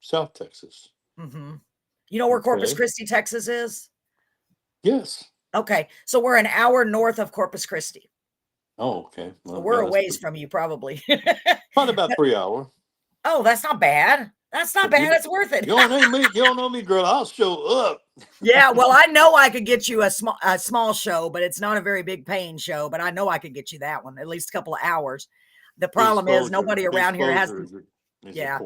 South Texas. Mm-hmm. You know where Corpus Christi, Texas is? Yes. Okay. So we're an hour north of Corpus Christi. Oh, okay. Well, so we're a ways from you, probably. Probably about 3 hours. Oh, that's not bad. That's not bad. It's worth it. You don't know me, girl. I'll show up. Yeah, well, I know I could get you a small show, but it's not a very big paying show. But I know I could get you that one, at least a couple of hours. The problem is nobody around here has. Yeah,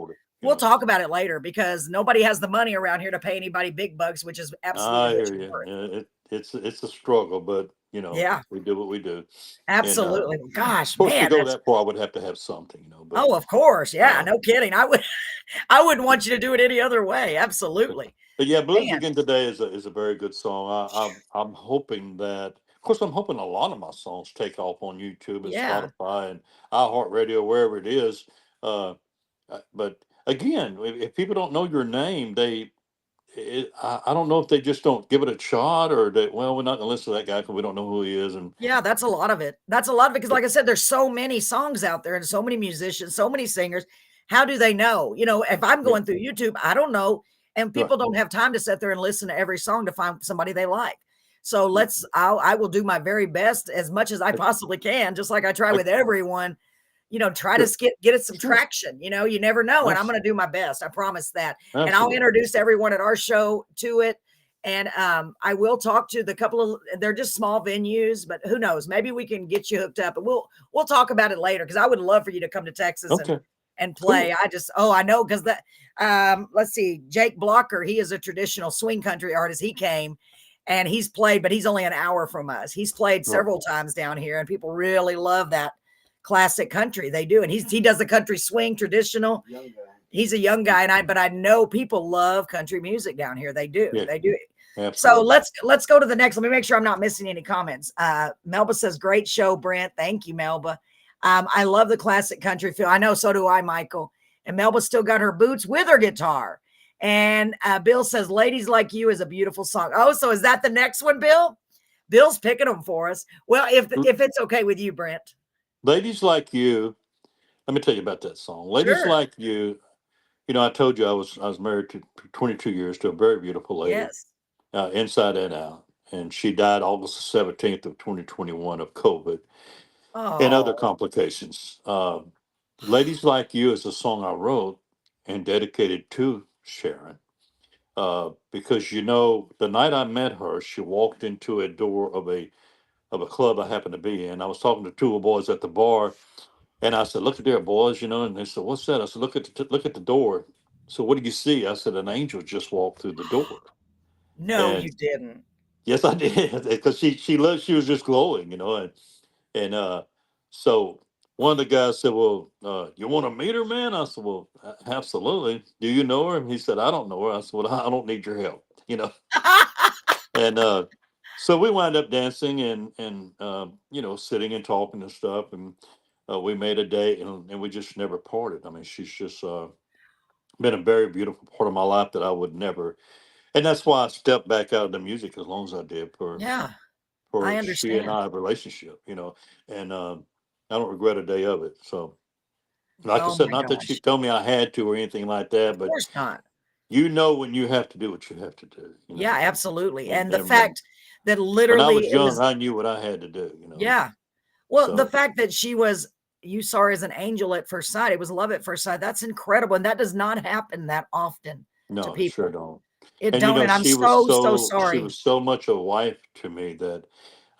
we'll talk about it later, because nobody has the money around here to pay anybody big bucks, which is absolutely. I hear you. It's a struggle, but we do what we do. Absolutely. And, gosh, of course, man, to go that far, I would have to have something, But, oh, of course, yeah, no kidding. I wouldn't want you to do it any other way. Absolutely. But yeah, Blues Again Today is a very good song. I'm hoping that, of course, I'm hoping a lot of my songs take off on YouTube and Spotify and iHeartRadio, wherever it is. But again, if people don't know your name, I don't know if they just don't give it a shot, or we're not going to listen to that guy because we don't know who he is. And yeah, that's a lot of it. Because, like I said, there's so many songs out there and so many musicians, so many singers. How do they know? If I'm going through YouTube, I don't know. And people don't have time to sit there and listen to every song to find somebody they like. So I will do my very best, as much as I possibly can, just like I try with everyone, try to get it some traction. You never know. And I'm going to do my best. I promise that. Absolutely. And I'll introduce everyone at our show to it. And I will talk to the couple of, they're just small venues, but who knows, maybe we can get you hooked up, and we'll talk about it later, because I would love for you to come to Texas and play. Cool. I know, because let's see, Jake Blocker, he is a traditional swing country artist. He came and he's played, but he's only an hour from us. He's played several times down here, and people really love that classic country. They do. And he does the country swing traditional. He's a young guy, but I know people love country music down here. They do. Yeah. They do. Absolutely. So let's go to the next. Let me make sure I'm not missing any comments. Melba says, great show, Brent. Thank you, Melba. I love the classic country feel. I know, so do I, Michael. And Melba still got her boots with her guitar. And Bill says, Ladies Like You is a beautiful song. Oh, so is that the next one, Bill? Bill's picking them for us. Well, if it's okay with you, Brent. Ladies Like You. Let me tell you about that song. Ladies Like You. I told you I was married to 22 years to a very beautiful lady. Yes. Inside and out. And she died August the 17th of 2021 of COVID and other complications. Ladies Like You is a song I wrote and dedicated to Sharon. Because the night I met her, she walked into a door of a club I happened to be in. I was talking to two boys at the bar, and I said, "Look at there, boys," and they said, "What's that?" I said, "Look at the door." So what do you see? I said, "An angel just walked through the door." No, you didn't. Yes, I did, because she was just glowing, and so one of the guys said, "Well, you want to meet her, man?" I said, "Well, absolutely. Do you know her?" And he said, "I don't know her." I said, "Well, I don't need your help," and so we wound up dancing and sitting and talking and stuff, and we made a date, and we just never parted. I mean, she's just been a very beautiful part of my life that I would never, and that's why I stepped back out of the music as long as I did for I understand. She and I relationship, and I don't regret a day of it. So, like I said, not that she told me I had to or anything like that, but of course not. you know when you have to do what you have to do. You Yeah, know, absolutely. and, And the and when fact that when I literally was it young, was, I knew what I had to do. You know, yeah. Well, the so fact that she was, you saw her as an angel at first sight, it was love at first sight. That's incredible. And that does not happen that often to no, it sure people. don't. It And you don't. know, And I'm so she sorry. was so much a wife to me that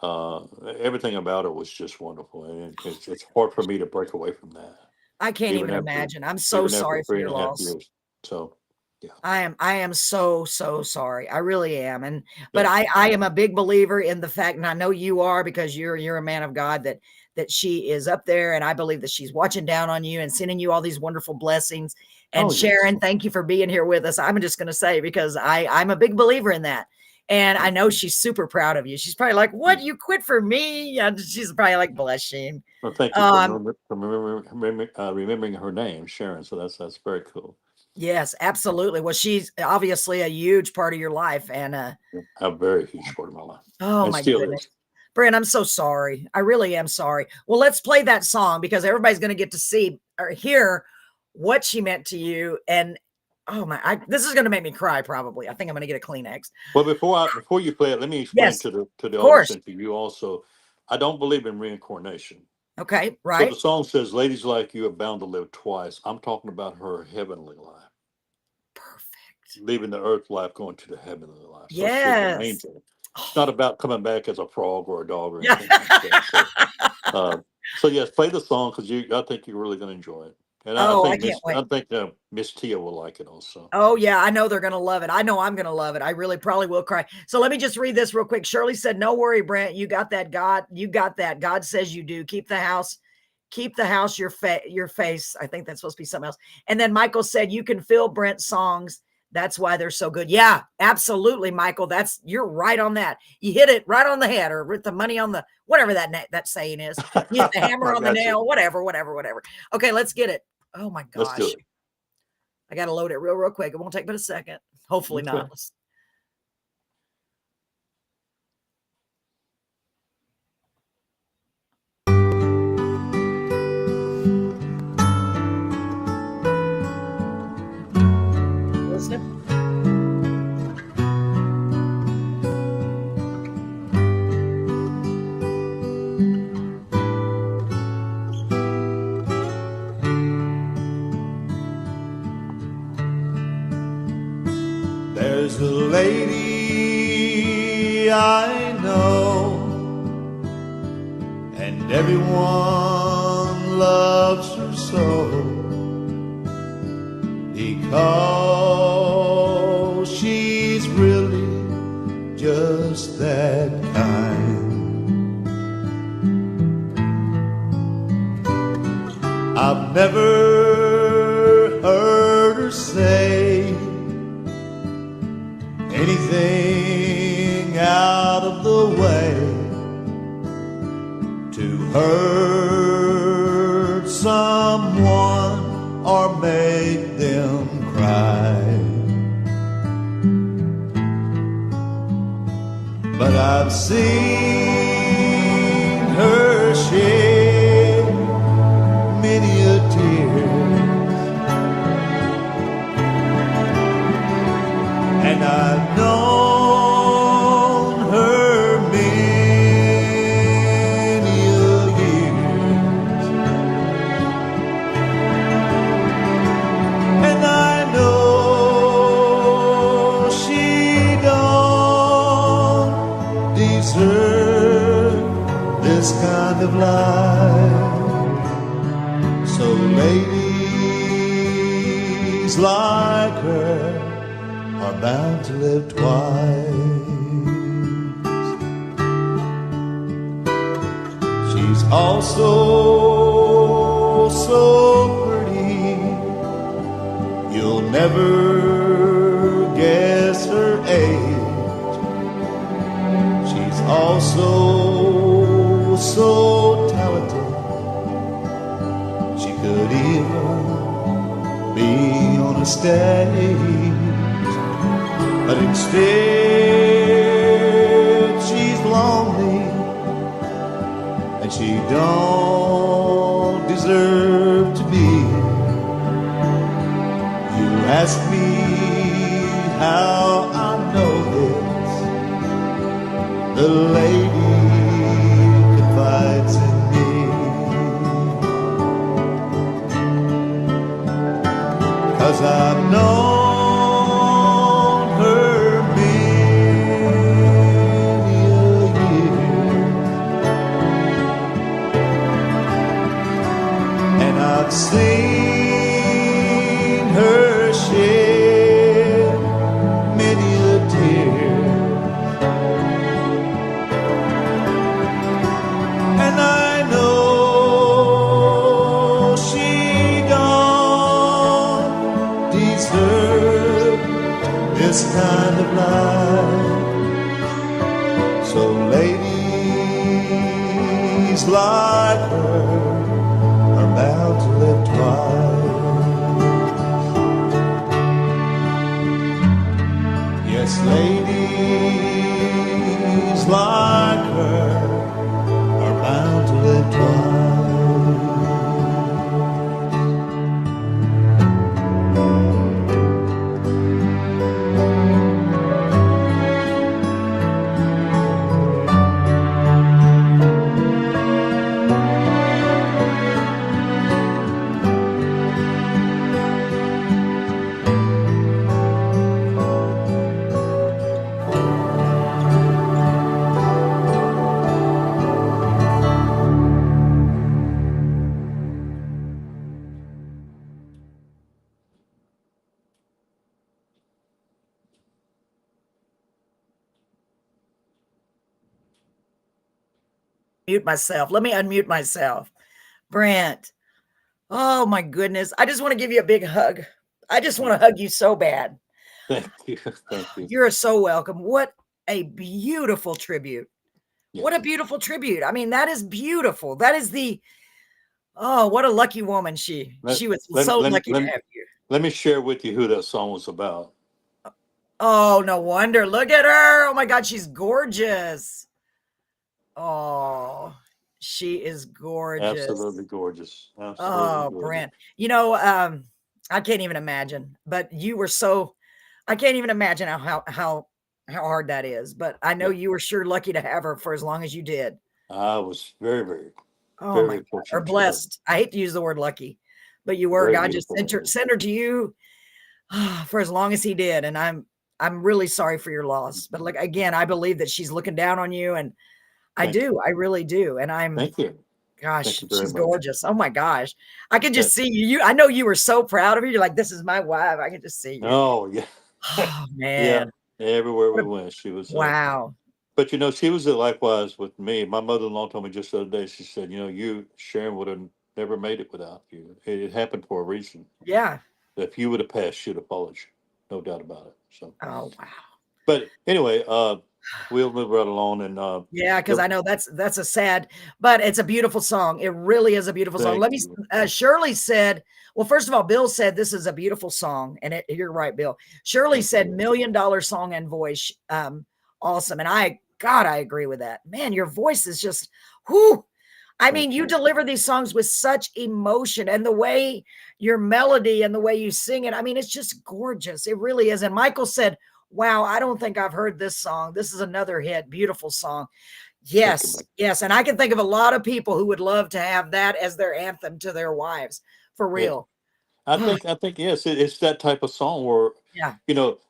uh, everything about her was just wonderful, and it's hard for me to break away from that, I can't even even after imagine. I'm so even after sorry for three your and a half loss. years. So, yeah, I am so sorry. I really am. And but yeah. I am a big believer in the fact, and I know you are because you're a man of God, that she is up there, and I believe that she's watching down on you and sending you all these wonderful blessings. And Oh yes. Sharon, thank you for being here with us. I'm just gonna say because I'm a big believer in that. And I know she's super proud of you. She's probably like, "What? You quit for me?" And she's probably like, "Blushing." Well, thank you for Um, remembering her name, Sharon. So that's very cool. yes, absolutely. Well, she's obviously a huge part of your life, and A very huge part of my life, oh and my still goodness. is. Brent, I'm so sorry. I really am sorry. Well, let's play that song because everybody's going to get to see or hear what she meant to you. And oh my, this is going to make me cry probably. I think I'm going to get a Kleenex. Well, before you play it, let me explain Yes, to the of audience course. and to you also. I don't believe in reincarnation. Okay, So the right. song says, "Ladies like you are bound to live twice." I'm talking about her heavenly life, Perfect. leaving the earth life, going to the heavenly life. So she's an Yes. angel. It's Oh, not about coming back as a frog or a dog or yeah. anything like that. Uh, so yes, play the song because I think you're really going to enjoy it, and Oh, I can't wait. I think Miss Tia will like it also. Oh, yeah, I know they're gonna love it. I know I'm gonna love it. I really probably will cry. So let me just read this real quick. Shirley said, "No worry, Brent. You got that. God, you got that. God says you do. Keep the house your face." I think that's supposed to be something else. And then Michael said, "You can feel Brent's songs. That's why they're so good." Yeah, absolutely, Michael. You're right on that. You hit it right on the head, or with the money on the whatever that saying is. You hit the hammer I on the got you. nail. Whatever. Okay, let's get it. Oh my Let's do gosh. it. I got to load it real quick. It won't take but a second. Hopefully Okay. not. Listen. There's a lady I know, and everyone loves her so, because she's really just that kind. I've never heard her say anything out of the way to hurt someone or make them cry. But I've seen her shed many a tear, and I've known her many a years, and I know she don't deserve this kind of life. So ladies like her are bound to live twice. She's also so pretty, you'll never guess her age. She's also so talented, she could even be on a stage. But instead she's lonely, and she don't deserve to be. You ask me Now I know this, the lady confides in me, 'cause I've known her many a year, and I've seen her shed many a tear, and I know she don't deserve this kind of life. So ladies like her are bound to live twice. Yes, ladies like her are bound to live twice. Mute myself. Let me unmute myself. Brent, oh my goodness. I just want to give you a big hug. I just want to hug you so bad. Thank you. Thank you. You're so welcome. What a beautiful tribute. Yeah. What a beautiful tribute. I mean, that is beautiful. That is what a lucky woman she was so lucky to have you. Let me share with you who that song was about. Oh, no wonder. Look at her. Oh my God, she's gorgeous. Oh, she is gorgeous. Absolutely gorgeous. Absolutely Oh, gorgeous. Brent. You know, I can't even imagine, but you were I can't even imagine how hard that is. But I know you were sure lucky to have her for as long as you did. I was very, very, Oh very my God. fortunate. Or blessed. I hate to use the word lucky, but you were. Very God just sent her to you for as long as he did. And I'm really sorry for your loss. But like again, I believe that she's looking down on you, and I really do. And Thank you. Gosh, Thank you very she's much. gorgeous. Oh my gosh. I can just see you. I know you were so proud of her. You're like, this is my wife. I can just see you. Oh, yeah. Oh man. Yeah. Everywhere we went, she was. Wow. But, she was likewise with me. My mother-in-law told me just the other day, she said, Sharon would have never made it without you. It happened for a reason. Yeah. If you would have passed, she'd have followed you. No doubt about it. So. Oh, wow. But anyway, we'll move right along. And yeah, because I know that's a sad, but it's a beautiful song. It really is a beautiful song. Let me. Shirley said, well, first of all, Bill said this is a beautiful song, and you're right, Bill. Shirley said $1 million song and voice, awesome, and I agree with that. Man, your voice is just, whoo. I mean, you deliver these songs with such emotion, and the way your melody and the way you sing it. I mean, it's just gorgeous. It really is. And Michael said, wow, I don't think I've heard this song. This is another hit. Beautiful song. Yes, yes. And I can think of a lot of people who would love to have that as their anthem to their wives, for real. Yeah. I think, yes, it's that type of song where,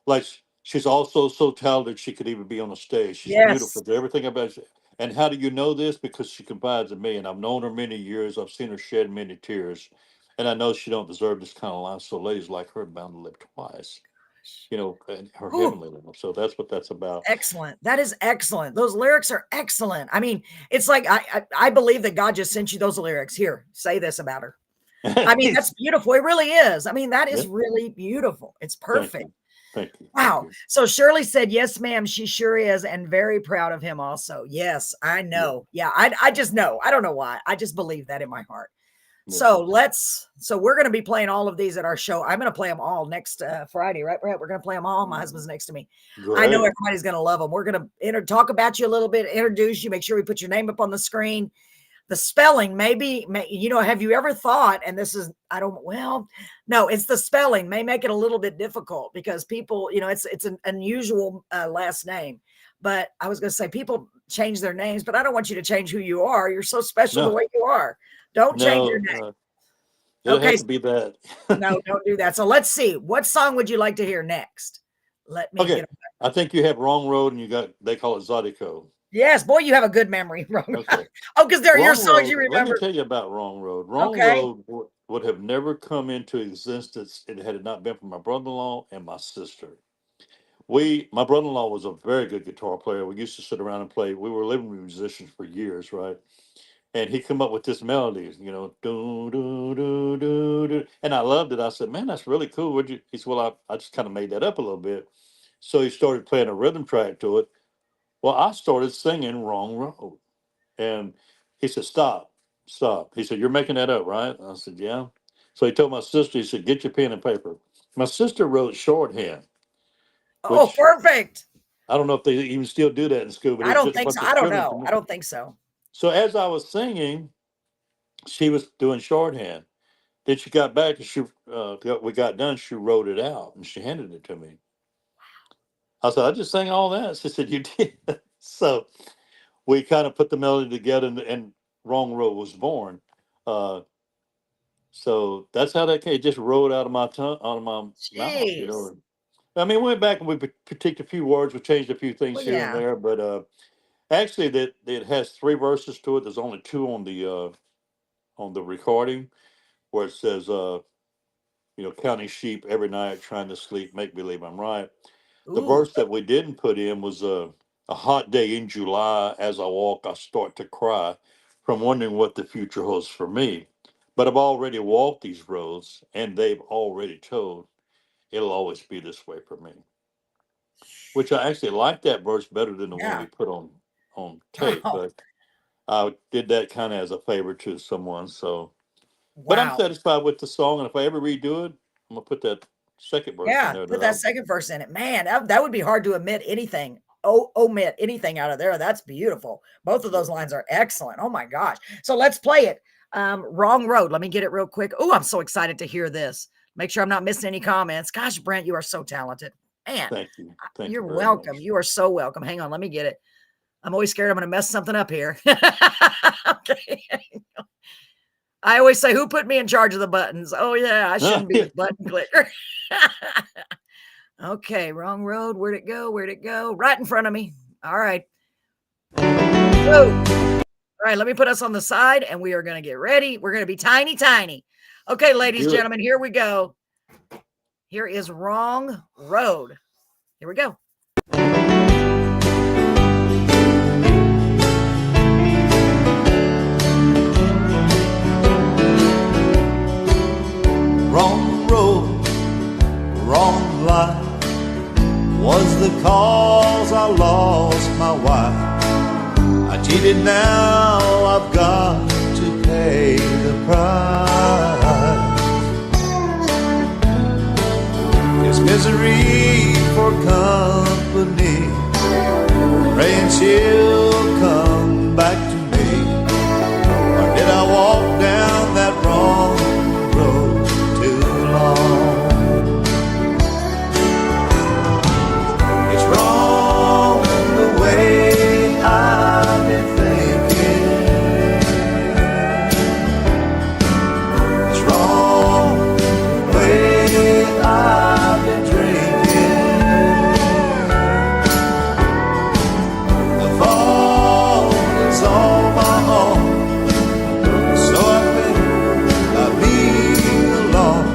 like she's also so talented, she could even be on the stage. She's beautiful. Everything about it. And how do you know this? Because she confides in me, and I've known her many years. I've seen her shed many tears, and I know she don't deserve this kind of life. So ladies like her are bound to live twice. Her heavenly level. So that's what that's about. Excellent. That is excellent. Those lyrics are excellent. I mean, it's like I believe that God just sent you those lyrics. Here, say this about her. I mean, that's beautiful. It really is. I mean, that is really beautiful. It's perfect. Thank you. Wow. Thank you. So Shirley said, yes, ma'am, she sure is, and very proud of him also. Yes, I know. Yeah, I just know. I don't know why. I just believe that in my heart. So we're going to be playing all of these at our show. I'm going to play them all next Friday, right, Brett? We're going to play them all. My husband's next to me. Great. I know everybody's going to love them. We're going to talk about you a little bit, introduce you, make sure we put your name up on the screen. the spelling, maybe, have you ever thought, and this is, no, it's the spelling may make it a little bit difficult because people, it's an unusual last name. But I was going to say people change their names, but I don't want you to change who you are. You're so special the way you are. Don't change your name. It has to be that. No, don't do that. So let's see. What song would you like to hear next? Let me get I think you have Wrong Road and they call it Zydeco. Yes, boy, you have a good memory. Okay. Oh, because they're your songs Road, you remember. Let me tell you about Wrong Road. Wrong Road would have never come into existence had it not been for my brother-in-law and my sister. My brother-in-law was a very good guitar player. We used to sit around and play. We were living musicians for years, right? And he come up with this melody, do, do, do, do, do. And I loved it. I said, man, that's really cool. He said, well, I just kind of made that up a little bit. So he started playing a rhythm track to it. Well, I started singing Wrong Road. And he said, stop. He said, you're making that up, right? I said, yeah. So he told my sister, he said, get your pen and paper. My sister wrote shorthand. Oh, perfect. I don't know if they even still do that in school. But I don't think so. I don't know. I don't think so. So as I was singing, she was doing shorthand. Then she got back and we got done. She wrote it out and she handed it to me. I said, I just sang all that. She said, you did. So we kind of put the melody together and Wrong Road was born. So that's how that came. It just rolled out of my tongue, out of my mouth. I mean, we went back and we critiqued a few words. We changed a few things here and there. But actually, it has 3 verses to it. There's only 2 on the recording where it says, counting sheep every night, trying to sleep, make believe I'm right. The verse that we didn't put in was a hot day in July. As I walk, I start to cry from wondering what the future holds for me. But I've already walked these roads, and they've already told it'll always be this way for me. Which I actually like that verse better than the one we put on tape. But I did that kind of as a favor to someone. So, but I'm satisfied with the song, and if I ever redo it, I'm gonna put that second verse in there. Put that second verse in it. Man, that would be hard to omit anything out of there. That's beautiful. Both of those lines are excellent. Oh my gosh. So let's play it. Wrong Road. Let me get it real quick. Oh, I'm so excited to hear this. Make sure I'm not missing any comments. Gosh, Brent, you are so talented. Man, thank you. You're welcome. You are so welcome. Hang on. Let me get it. I'm always scared I'm going to mess something up here. Okay. I always say, who put me in charge of the buttons? Oh, yeah, I shouldn't be a button clicker. Okay, Wrong Road. Where'd it go? Right in front of me. All right. Whoa. All right, let me put us on the side, and we are going to get ready. We're going to be tiny, tiny. Okay, ladies and gentlemen, here we go. Here is Wrong Road. Here we go. Wrong road, wrong life was the cause I lost my wife. I cheated, now I've got to pay the price. It's misery for company, praying she'll come back to me. Or did I walk down that wrong road too long? It's wrong the way I've been thinking. It's wrong the way I've been drinking. The fault is all my own, so I better leave alone,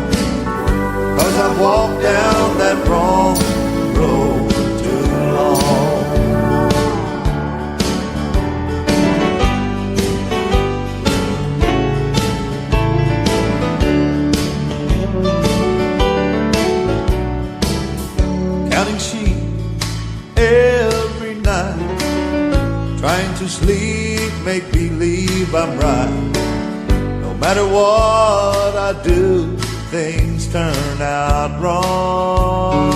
'cause I've walked down that wrong road too long. Counting sheep every night, trying to sleep, make believe I'm right. No matter what I do, things turn out wrong.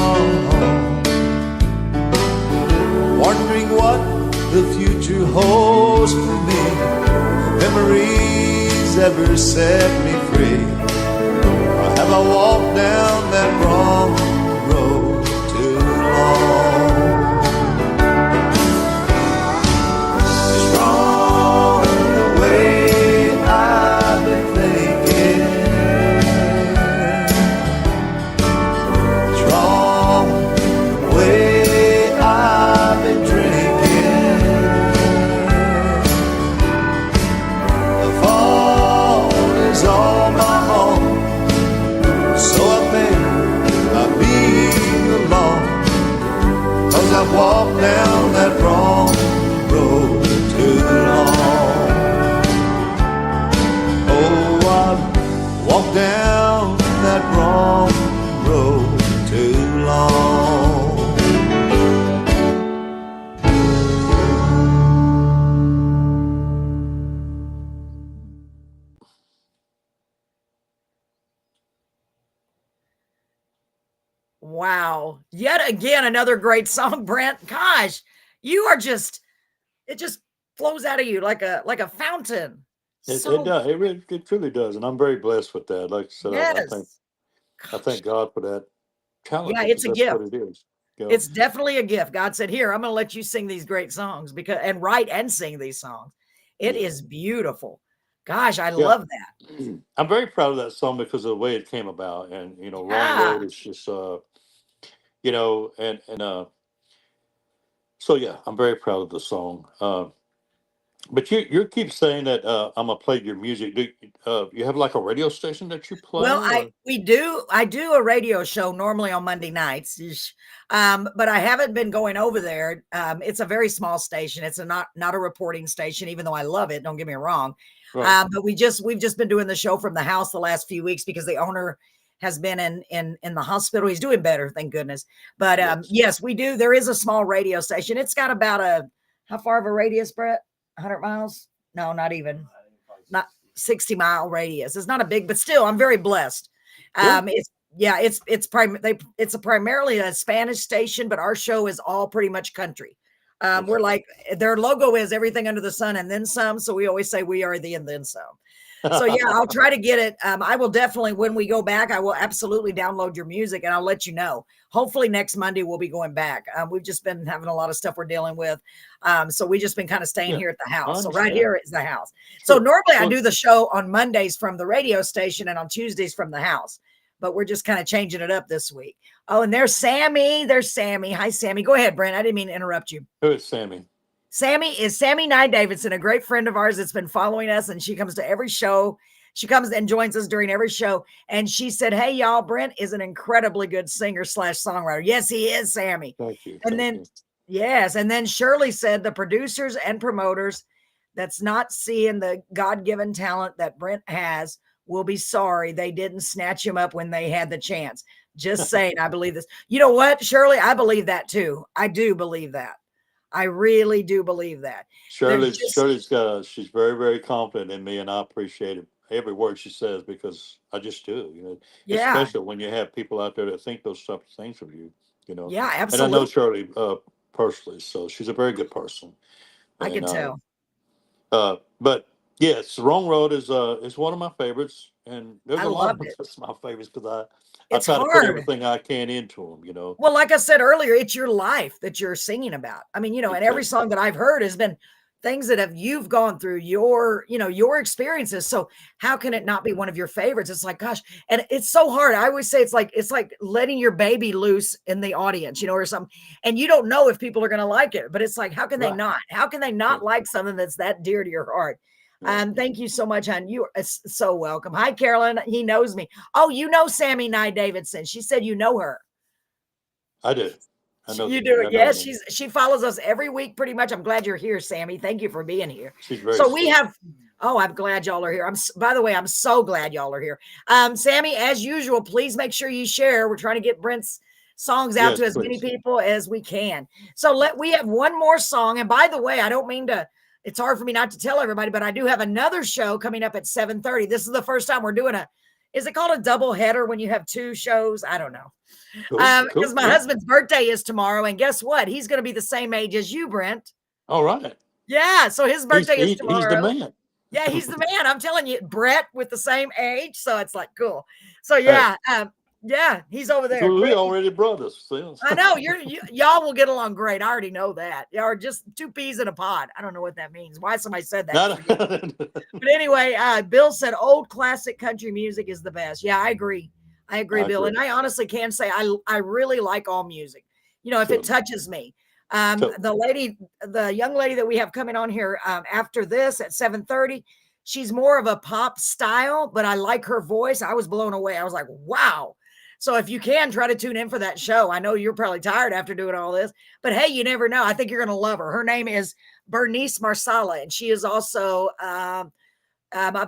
Wondering what the future holds for me. Memories ever set me free? Or have I walked down that wrong road too long? It's wrong the way I've been thinking. It's wrong the way I've been drinking. The fault is all my own, so I think I'll leave alone, 'cause I've walked down that wrong road too long. Oh, I've walked down that wrong road too long. Wow. Yet again, another great song, Brent. Gosh, you are just, it just flows out of you like a fountain. It So does. It truly does, and I'm very blessed with that. Like I said, yes. I thank God for that talent Yeah, it's because a that's what gift. it is. You know? It's definitely a gift. God said, "Here, I'm going to let you sing these great songs because and write and sing these songs." It Yeah, is beautiful. Gosh, I yeah. love that. I'm very proud of that song because of the way it came about, and Wrong Yeah. Road is just so yeah, I'm very proud of the song. But you keep saying that I'm gonna play your music. Do you have like a radio station that you Well, play, or I do a radio show normally on Monday nights. But I haven't been going over there. It's a very small station. It's not a reporting station, even though I love it. Don't get me wrong. right? But we've just been doing the show from the house the last few weeks because the owner has been in the hospital. He's doing better, thank goodness. But Yes. yes, we do. There is a small radio station. It's got about how far of a radius, Brett? 100 miles? No, not even. Not 60-mile radius. It's not a big, but still, I'm very blessed. Good. It's primarily a Spanish station, but our show is all pretty much country. Okay. We're like their logo is everything under the sun and then some. So we always say we are the and then some. So yeah, I'll try to get it. I will definitely, when we go back, I will absolutely download your music and I'll let you know. Hopefully next Monday we'll be going back. We've just been having a lot of stuff we're dealing with. So we've just been kind of staying Yeah, here at the I house. So right understand. here is the house. So Sure. normally I Well, do the show on Mondays from the radio station and on Tuesdays from the house, but we're just kind of changing it up this week. Oh, and there's Sammy. There's Sammy. Hi, Sammy. Go ahead, Brent. I didn't mean to interrupt you. who is Sammy? Sammy is Sammy Nye Davidson, a great friend of ours that's been following us, and she comes to every show. She comes and joins us during every show. And she said, "Hey, y'all, Brent is an incredibly good singer / songwriter." Yes, he is, Sammy. Thank you. And Thank then, you. yes. And then Shirley said, "The producers and promoters that's not seeing the God-given talent that Brent has will be sorry they didn't snatch him up when they had the chance." Just saying, I believe this. You know what, Shirley? I believe that too. I do believe that. I really do believe that. There's just, She's very, very confident in me, and I appreciate it, every word she says, because I just do. It's yeah, special when you have people out there that think those type of things of you. yeah, And I know absolutely. Shirley personally, so she's a very good person. I And can tell. but yes, Wrong Road is one of my favorites, and there's I a lot loved of it. that's my favorites because I It's try to put hard. everything I can into them. Well, like I said earlier, it's your life that you're singing about. I mean, and every Exactly. song that I've heard has been things that you've gone through, your experiences. So how can it not be one of your favorites? It's like, gosh, and it's so hard. I always say it's like letting your baby loose in the audience, or something, and you don't know if people are going to like it, but it's like, how can they Right. not? How can they not Right. like something that's that dear to your heart? Right. Thank you so much, hon. You are so welcome. Hi, Carolyn. He knows me. Oh, you know Sammy Nye Davidson. She said you know her. I do. You do it. I know Yes, them. she follows us every week pretty much. I'm glad you're here, Sammy. Thank you for being here. She's very So we sweet. have I'm glad y'all are here. By the way, I'm so glad y'all are here. Sammy, as usual, please make sure you share. We're trying to get Brent's songs out Yes, to as many please. people as we can. So we have one more song. And by the way, I don't mean to, it's hard for me not to tell everybody, but I do have another show coming up at 7:30. This is the first time we're doing is it called a double header when you have two shows? I don't know. Cool. Because Cool. my Yeah. husband's birthday is tomorrow, and guess what? He's going to be the same age as you, Brent. All right. Yeah, so his birthday is He's the tomorrow. man. Yeah, he's the man. I'm telling you, Brett with the same age. So it's like cool. So Hey, yeah, he's over there. we Brett, already brothers. See? I know y'all will get along great. I already know that. Y'all are just two peas in a pod. I don't know what that means. Why somebody said that? Not, Forget. But anyway, Bill said old classic country music is the best. Yeah, I agree. I agree, I Bill. agree. And I honestly can say I really like all music. You know, if it So, touches me. so The young lady that we have coming on here after this at 7:30, she's more of a pop style, but I like her voice. I was blown away. I was like, wow. So if you can try to tune in for that show, I know you're probably tired after doing all this, but hey, you never know. I think you're going to love her. Her name is Bernice Marsala, and she is also, I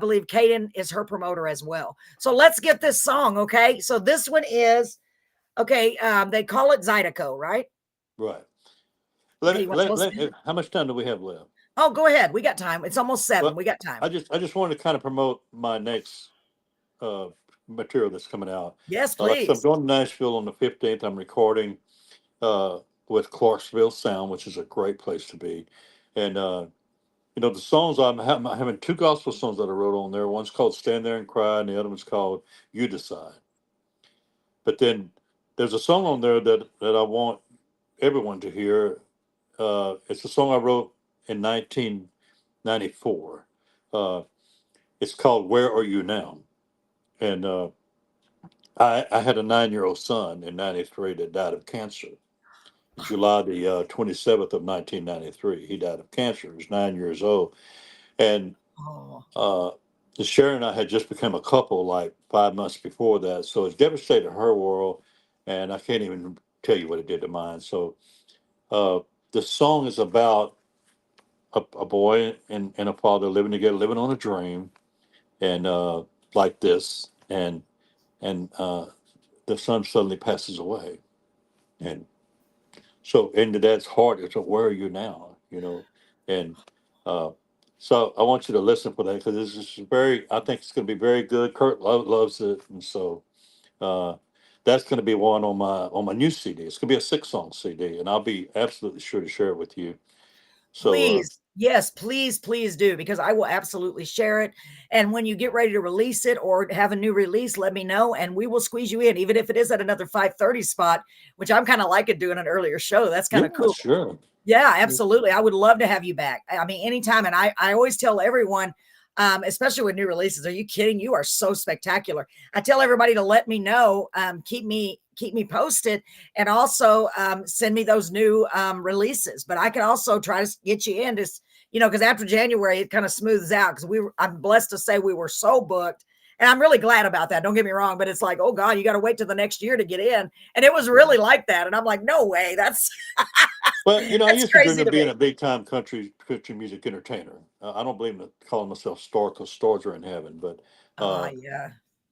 believe, Caden is her promoter as well. So let's get this song, okay? So this one is okay. They call it Zydeco, right? right. Okay, you want to listen? How much time do we have left? Oh, go ahead. We got time. It's almost 7. Well, We got time. I just wanted to kind of promote my next uh, material that's coming out. Yes, Like I said, I'm please. going to Nashville on the 15th. I'm recording with Clarksville Sound, which is a great place to be. And the songs I'm having two gospel songs that I wrote on there. One's called "Stand There and Cry," and the other one's called "You Decide." But then there's a song on there that I want everyone to hear. It's a song I wrote in 1994. It's called "Where Are You Now?" And I had a 9-year-old son in '93 that died of cancer. July the 27th of 1993, he died of cancer. He was 9 years old, and Oh, uh, Sharon and I had just become a couple like 5 months before that. So it devastated her world, and I can't even tell you what it did to mine. So uh, the song is about a boy and a father living together, living on a dream, and like this, and the son suddenly passes away, and so into dad's heart is, where are you now? And uh, so I want you to listen for that because this is very. I think it's going to be very good. Kurt loves it, and so uh, that's going to be one on my new CD. It's going to be a 6-song CD, and I'll be absolutely sure to share it with you. So please. Yes, please, please do, because I will absolutely share it. And when you get ready to release it or have a new release, let me know and we will squeeze you in, even if it is at another 5:30 spot, which I'm kind of liking doing an earlier show. That's kind yeah, of cool. sure. Yeah, absolutely. I would love to have you back. I mean, anytime. And I always tell everyone, especially with new releases, are you kidding? You are so spectacular. I tell everybody to let me know, keep me posted, and also send me those new releases. But I can also try to get you in just, because after January, it kind of smooths out because I'm blessed to say we were so booked. And I'm really glad about that. Don't get me wrong, but it's like, oh God, you got to wait till the next year to get in. And it was really like that. And I'm like, no way. That's Well, I that's used to dream crazy of to being me. a big time country music entertainer. I don't believe in calling myself star because stars are in heaven, but Ah, uh, yeah.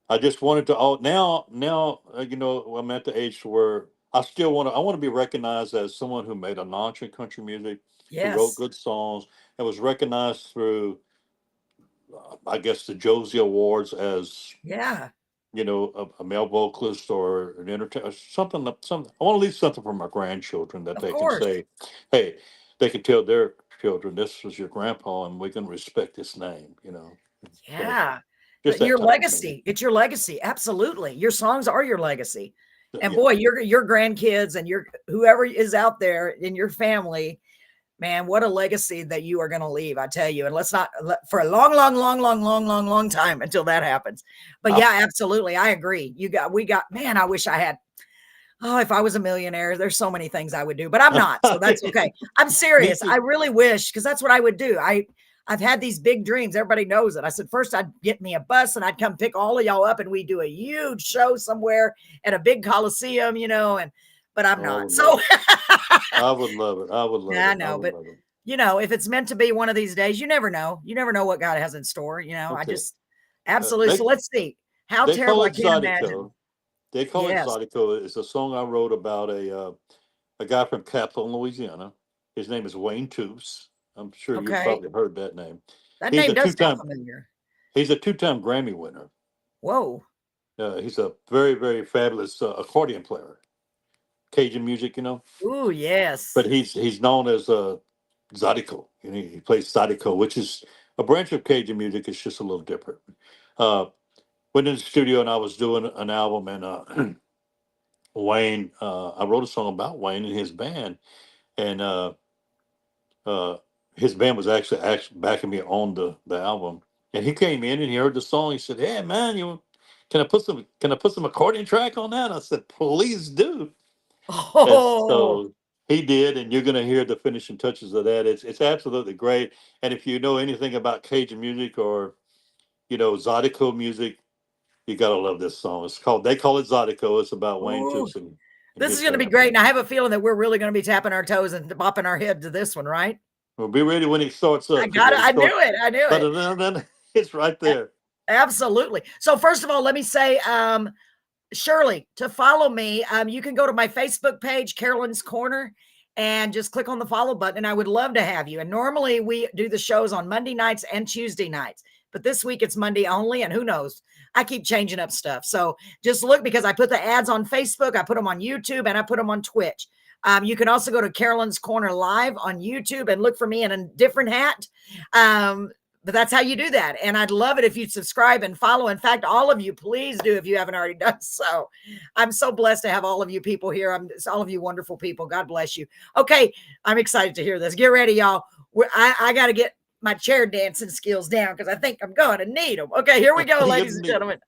I just wanted to. Oh, now, I'm at the age where I still want to. I want to be recognized as someone who made a launch in country music, who wrote Yes. good songs, and was recognized through, I guess, the Josie Awards as Yeah. a male vocalist or an entertainer, something. Something. I want to leave something for my grandchildren that Of they can course. say, hey, they can tell their children this was your grandpa, and we can respect his name. So Yeah. just that Your type of thing. legacy. It's your legacy. Absolutely. Your songs are your legacy. And Yeah. boy, your grandkids and your whoever is out there in your family, man, what a legacy that you are going to leave. I tell you. And let's not for a long, long, long, long, long, long, long time until that happens. But I, yeah, absolutely. I agree. Man, I wish I had. Oh, if I was a millionaire, there's so many things I would do, but I'm not. So that's okay. I'm me serious. I too. really wish because that's what I would do. I've had these big dreams. Everybody knows it. I said first I'd get me a bus and I'd come pick all of y'all up and we do a huge show somewhere at a big coliseum, but I'm Oh, I not. would love So it. I would love it. I would love yeah, I it. I know, would but love it. if it's meant to be one of these days, you never know. You never know what God has in store. I Okay. just absolutely. They So let's see. How they terrible call I it can't imagine. Zydeco. They call it Yes. Zydeco. It's a song I wrote about a guy from Capitol, Louisiana. His name is Wayne Toos. I'm sure you've Okay. probably heard that name. That He's name a does two sound time familiar. he's a 2-time Grammy winner. Whoa. He's a very, very fabulous accordion player, Cajun music. Ooh, But yes. he's known as Zydeco. He plays Zydeco, which is a branch of Cajun music. It's just a little different. Uh, Went in the studio and I was doing an album, and Wayne, I wrote a song about Wayne and his band, and uh, his band was actually backing me on the album. And he came in and he heard the song. He said, "Hey man, can I put some accordion track on that?" I said, "Please do." And Oh, so he did, and you're gonna hear the finishing touches of that. It's absolutely great. And if you know anything about Cajun music, or Zydeco music, you gotta love this song. They call it Zydeco. It's about Wayne ooh, Toops and this is his going to be family. great. And I have a feeling that we're really going to be tapping our toes and bopping our head to this one, right? Well, be ready when it starts I up, because got it. when it I knew starts, it. I knew it. then it's right A- there. Absolutely. So first of all, let me say, Shirley, to follow me, you can go to my Facebook page, Carolyn's Corner, and just click on the follow button. And I would love to have you. And normally we do the shows on Monday nights and Tuesday nights, but this week it's Monday only. And who knows? I keep changing up stuff. So just look, because I put the ads on Facebook, I put them on YouTube, and I put them on Twitch. You can also go to Carolyn's Corner Live on YouTube and look for me in a different hat. But that's how you do that. And I'd love it if you'd subscribe and follow. In fact, all of you, please do if you haven't already done so. I'm so blessed to have all of you people here. All of you wonderful people. God bless you. Okay, I'm excited to hear this. Get ready, y'all. I got to get my chair dancing skills down, because I think I'm going to need them. Okay, here we go, You're ladies gonna and need gentlemen.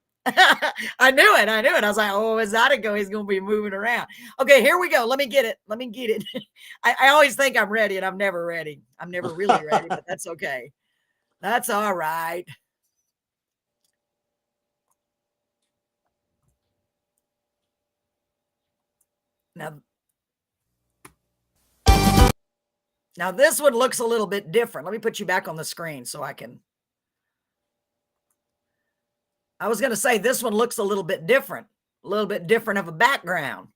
I knew it. I was like, oh, as I go, he's going to be moving around. Okay, here we go. Let me get it. I always think I'm ready, and I'm never ready. I'm never really ready, but that's okay. That's all right. Now, now this one looks a little bit different. Let me put you back on the screen so I can. I was going to say this one looks a little bit different of a background.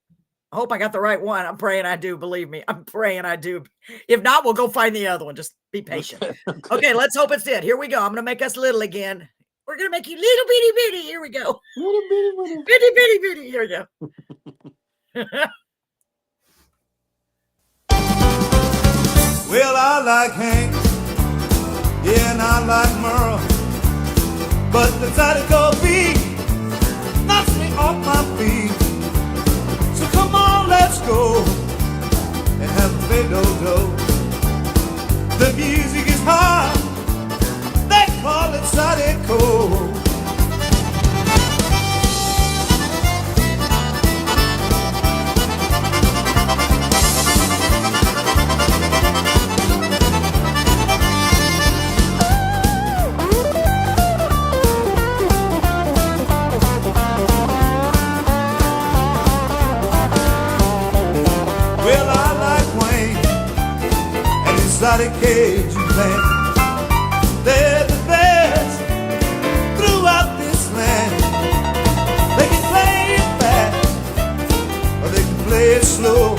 I hope I got the right one. I'm praying I do. Believe me, I'm praying I do. If not, we'll go find the other one. Just be patient. Okay, let's hope it's it. Here we go. I'm going to make us little again. We're going to make you little bitty bitty. Here we go. Little bitty. Bitty bitty bitty. Here we go. Well, I like Hank, yeah, and I like Merle, but the Zydeco beat knocks me off my feet. So come on, let's go and have a BEAUXDEAUX. The music is hard, they call it Zydeco. Well, I like Wayne and his exotic Cajun band. They're the best throughout this land. They can play it fast or they can play it slow.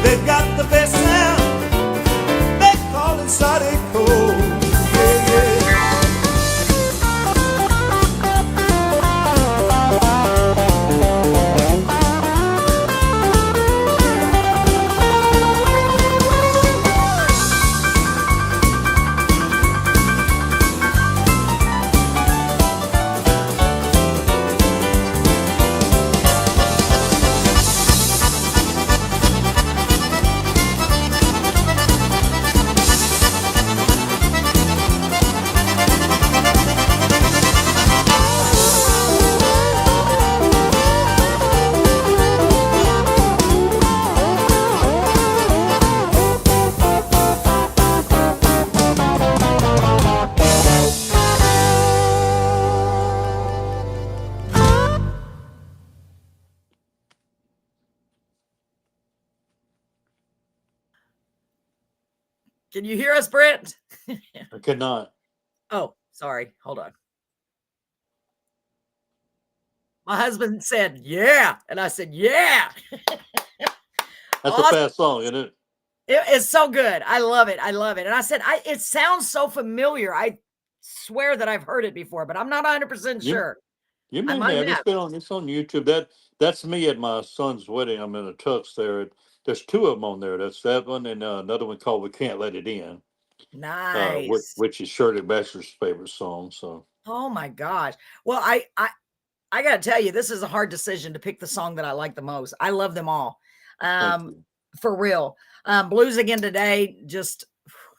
They've got the best sound, they call it Zydeco. Yeah, yeah. Can you hear us, Brent? I cannot. Oh, sorry. Hold on. My husband said, yeah. And I said, yeah. That's Awesome. a fast song, isn't it? It's so good. I love it. I love it. And I said, it sounds so familiar. I swear that I've heard it before, but I'm not 100% You sure. you I may might have. have. It's on YouTube. That's me at my son's wedding. I'm in a tux there. There's two of them on there. That's that one and another one called "We Can't Let It In." Nice. which is Shirley Bassey's favorite song. So Oh my gosh. Well, I got to tell you, this is a hard decision to pick the song that I like the most. I love them all. thank Um, you. for real. Blues Again Today, just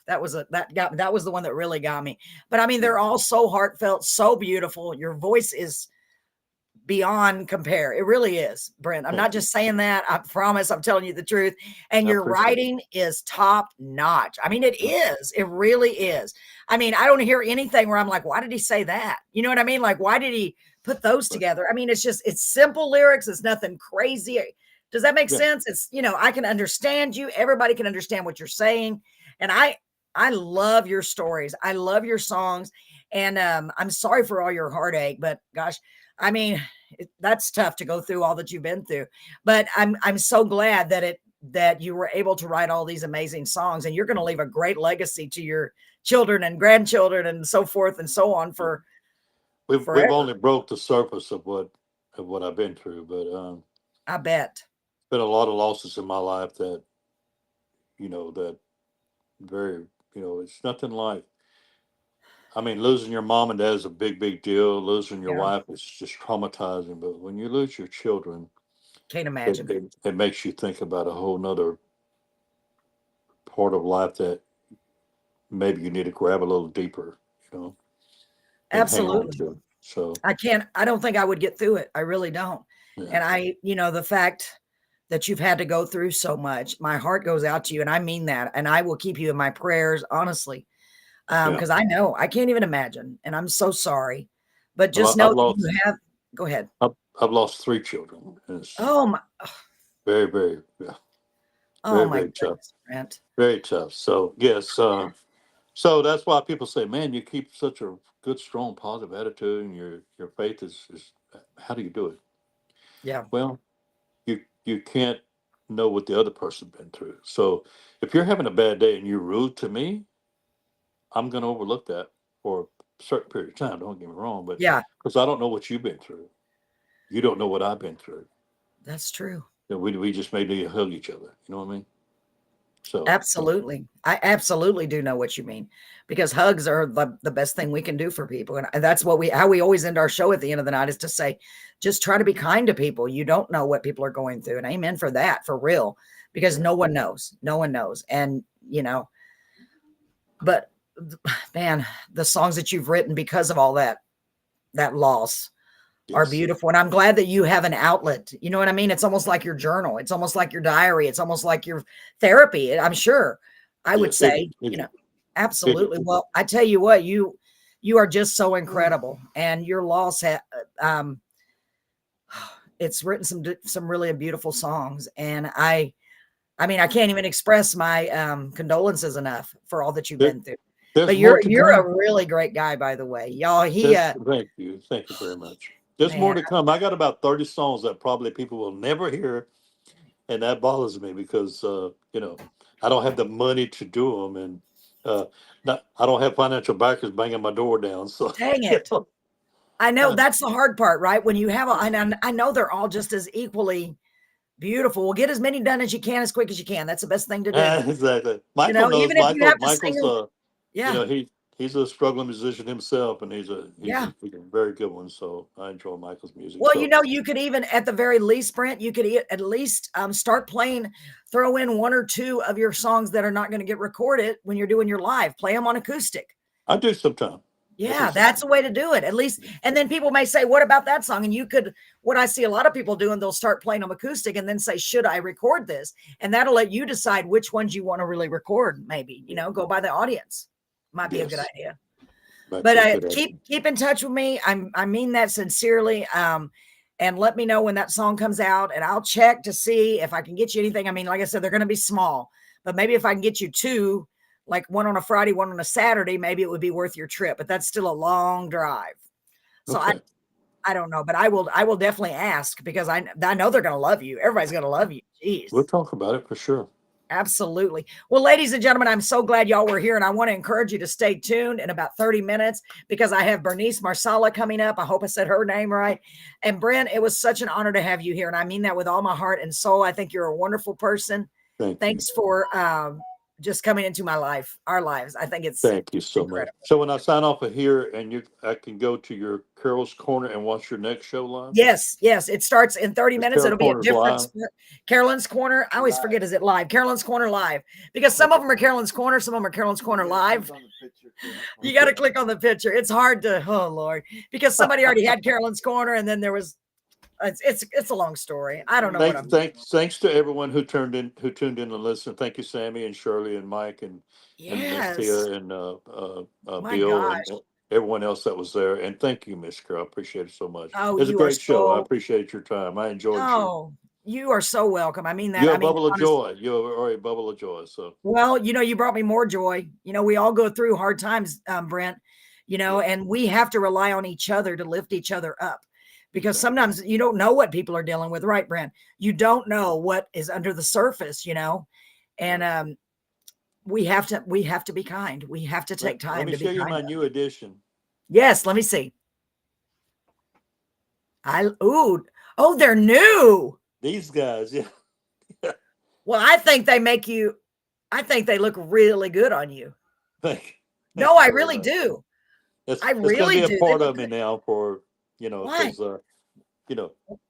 that was the one that really got me. But I mean, Yeah, they're all so heartfelt, so beautiful. Your voice is beyond compare. It really is, Brent. I'm thank not you. just saying that. I promise I'm telling you the truth. And I your appreciate it. writing is top notch. I mean, it Yeah, is. It really is. I mean, I don't hear anything where I'm like, why did he say that? You know what I mean? Like, why did he put those right. together? I mean, it's simple lyrics. It's nothing crazy. Does that make Yeah, sense? It's, I can understand you. Everybody can understand what you're saying. And I love your stories. I love your songs. And I'm sorry for all your heartache, but gosh, I mean, that's tough to go through all that you've been through. But I'm so glad that you were able to write all these amazing songs, and you're going to leave a great legacy to your children and grandchildren and so forth and so on yeah. for We've forever. only broke the surface of what I've been through, but I bet. been a lot of losses in my life that that very it's nothing like. I mean, losing your mom and dad is a big deal. Losing your Yeah. wife is just traumatizing. But when you lose your children, Can't it, imagine. it, it makes you think about a whole nother part of life that maybe you need to grab a little deeper, and hang on Absolutely. to. So, I don't think I would get through it. I really don't. yeah, And the fact that you've had to go through so much, my heart goes out to you. And I mean that. And I will keep you in my prayers, honestly. yeah. Because I know I can't even imagine. And I'm so sorry. But Well, just know that you have, go ahead. I've lost three children. And it's Oh my, yeah, oh very, my very tough. goodness, Brent. Very tough. So, yes. So that's why people say, man, you keep such a good, strong, positive attitude, and your faith is. How do you do it? Yeah. Well, you can't know what the other person's been through. So if you're having a bad day and you're rude to me, I'm going to overlook that for a certain period of time. Don't get me wrong, but Yeah, because I don't know what you've been through, you don't know what I've been through. that's true. And we just may need to hug each other. You know what I mean? So Absolutely. I absolutely do know what you mean, because hugs are the best thing we can do for people. And that's how we always end our show at the end of the night, is to say, just try to be kind to people. You don't know what people are going through. And amen for that, for real, because yeah, no one knows. No one knows. And, but man, the songs that you've written because of all that loss are yes, beautiful. And I'm glad that you have an outlet. You know what I mean? It's almost like your journal. It's almost like your diary. It's almost like your therapy. I'm sure, I would yes, it is. say, It is. It absolutely. is. Well, I tell you what, you are just so incredible, and your loss um it's written some really beautiful songs, and I mean, I can't even express my condolences enough for all that you've There, been through. there's But more you're to you're come. a really great guy, by the way. Y'all, Thank you very much. There's more man, to come. I got about 30 songs that probably people will never hear, and that bothers me because I don't have the money to do them, and I don't have financial backers banging my door down. So dang you it. know, I know uh, that's the hard part, right? When you have and I know they're all just as equally beautiful. Well, get as many done as you can, as quick as you can. That's the best thing to do. exactly. Michael knows. Even if you have to Michael's sing, yeah, he's a struggling musician himself, and yeah. he's a very good one. So I enjoy Michael's music. Well, So you could even, at the very least, Brent, you could at least start playing, throw in one or two of your songs that are not going to get recorded when you're doing your live. Play them on acoustic. I do sometime. I do Yeah, that's sometime. a way to do it, at least. And then people may say, what about that song? And you could, what I see a lot of people doing, they'll start playing them acoustic and then say, should I record this? And that'll let you decide which ones you want to really record. Maybe, go by the audience. Might be a good Yes, idea. might But be a good idea. keep in touch with me. I mean that sincerely. And let me know when that song comes out, and I'll check to see if I can get you anything. I mean, like I said, they're going to be small, but maybe if I can get you two, like one on a Friday, one on a Saturday, maybe it would be worth your trip. But that's still a long drive. So Okay. I don't know, but I will definitely ask, because I know they're going to love you. Everybody's going to love you. We'll Jeez. talk about it for sure. Absolutely. Well, ladies and gentlemen, I'm so glad y'all were here, and I want to encourage you to stay tuned in about 30 minutes, because I have Bernice Marsala coming up. I hope I said her name right. And Brent, it was such an honor to have you here, and I mean that with all my heart and soul. I think you're a wonderful person. Thank you. Thanks for just coming into my life, our lives. I think it's Thank you so much. incredible. So when I sign off of here, and I can go to your Carol's Corner and watch your next show live. Yes, yes. It starts in 30 Is minutes. Carol It'll be a Corner's different live? Carolyn's Corner. I always forget, is it live? Carolyn's Corner live. Because some of them are Carolyn's Corner, some of them are Carolyn's Corner live. You got to click on the picture. It's hard to, oh Lord, because somebody already had Carolyn's Corner, and then there was, it's a long story. I don't know what I'm doing. Thanks to everyone who tuned in and listened. Thank you, Sammy and Shirley and Mike and Miss Tia Yes. and My Bill gosh. and everyone else that was there. And thank you, Miss Carol. I appreciate it so much. Oh, It's a you are great show. I so, appreciate your time. I enjoyed you. oh, you are so welcome. I mean that. You're I a mean, bubble of honestly. joy. You're already a bubble of joy. So Well, you brought me more joy. We all go through hard times, Brent, and we have to rely on each other to lift each other up, because sometimes you don't know what people are dealing with, right, Brent? You don't know what is under the surface, and we have to be kind. We have to take time let me to be show you kind. my new edition. Yes, let me see. Oh, they're new. These guys, yeah. Well, I think they look really good on you. Thank No, I you very really much. do. It's I going to really be a do. They part look of me good. now for, Why? because,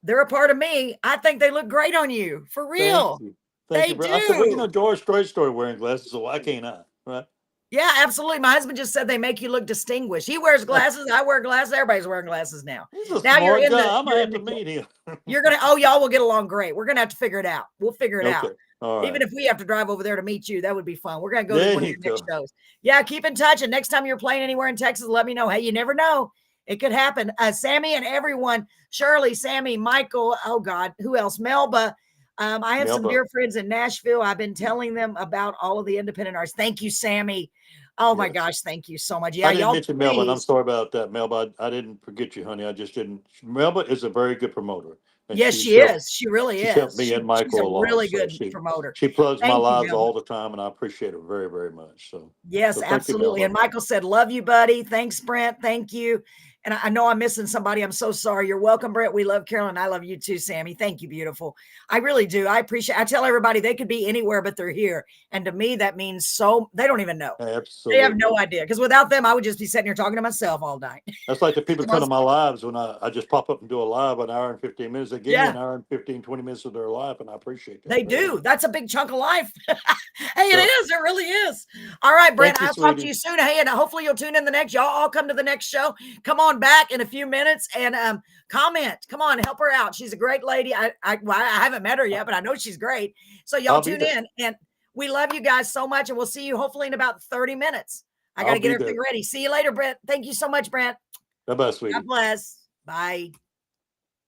They're a part of me. I think they look great on you, for thank real. you. They Thank you. I said, well, do. George Strait started wearing glasses, so why can't I? Right? Yeah, absolutely. My husband just said they make you look distinguished. He wears glasses. I wear glasses. Everybody's wearing glasses now. He's a Now smart guy. I might have to meet him. y'all will get along great. We're going to have to figure it out. We'll figure it out. Okay. All right. Even if we have to drive over there to meet you, that would be fun. We're going to go to There one of you your next go. shows. Yeah, keep in touch. And next time you're playing anywhere in Texas, let me know. Hey, you never know. It could happen. Sammy and everyone, Shirley, Sammy, Michael, oh God, who else? Melba. I have some dear friends in Nashville. I've been telling them about all of the independent artists. Thank you, Sammy. Oh my gosh, thank you so much. Yeah, I didn't y'all mention Melba, and I'm please. sorry about that, Melba. I didn't forget you, honey. I just didn't. Melba is a very good promoter. And Yes, she is. She really she's helped is. me and She's a Michael along. really So good promoter. she plugs my Thank you, lives Melba. all the time, and I appreciate her very, very much. So yes, thank you, absolutely. Melba. And Michael said, love you, buddy. Thanks, Brent. Thank you. And I know I'm missing somebody. I'm so sorry. You're welcome, Brent. We love Carolyn. I love you too, Sammy. Thank you, beautiful. I really do. I appreciate. I tell everybody they could be anywhere, but they're here. And to me, that means so. They don't even know. Absolutely. They have no idea. Because without them, I would just be sitting here talking to myself all night. That's like the people come to my lives when I just pop up and do a live an hour and 15 minutes. They give me an hour and 15, 20 minutes of their life, and I appreciate that. They do. That's a big chunk of life. Hey, it is. It really is. All right, Brent, I'll talk to you soon. Hey, and hopefully you'll tune in the next. Y'all all come to the next show. Come on back in a few minutes and comment. Come on, help her out. She's a great lady. I haven't met her yet, but I know she's great. So y'all tune in, and we love you guys so much, and we'll see you hopefully in about 30 minutes. I got to get everything ready. See you later, Brent. Thank you so much, Brent. Bye-bye, sweetie. God bless. Bye.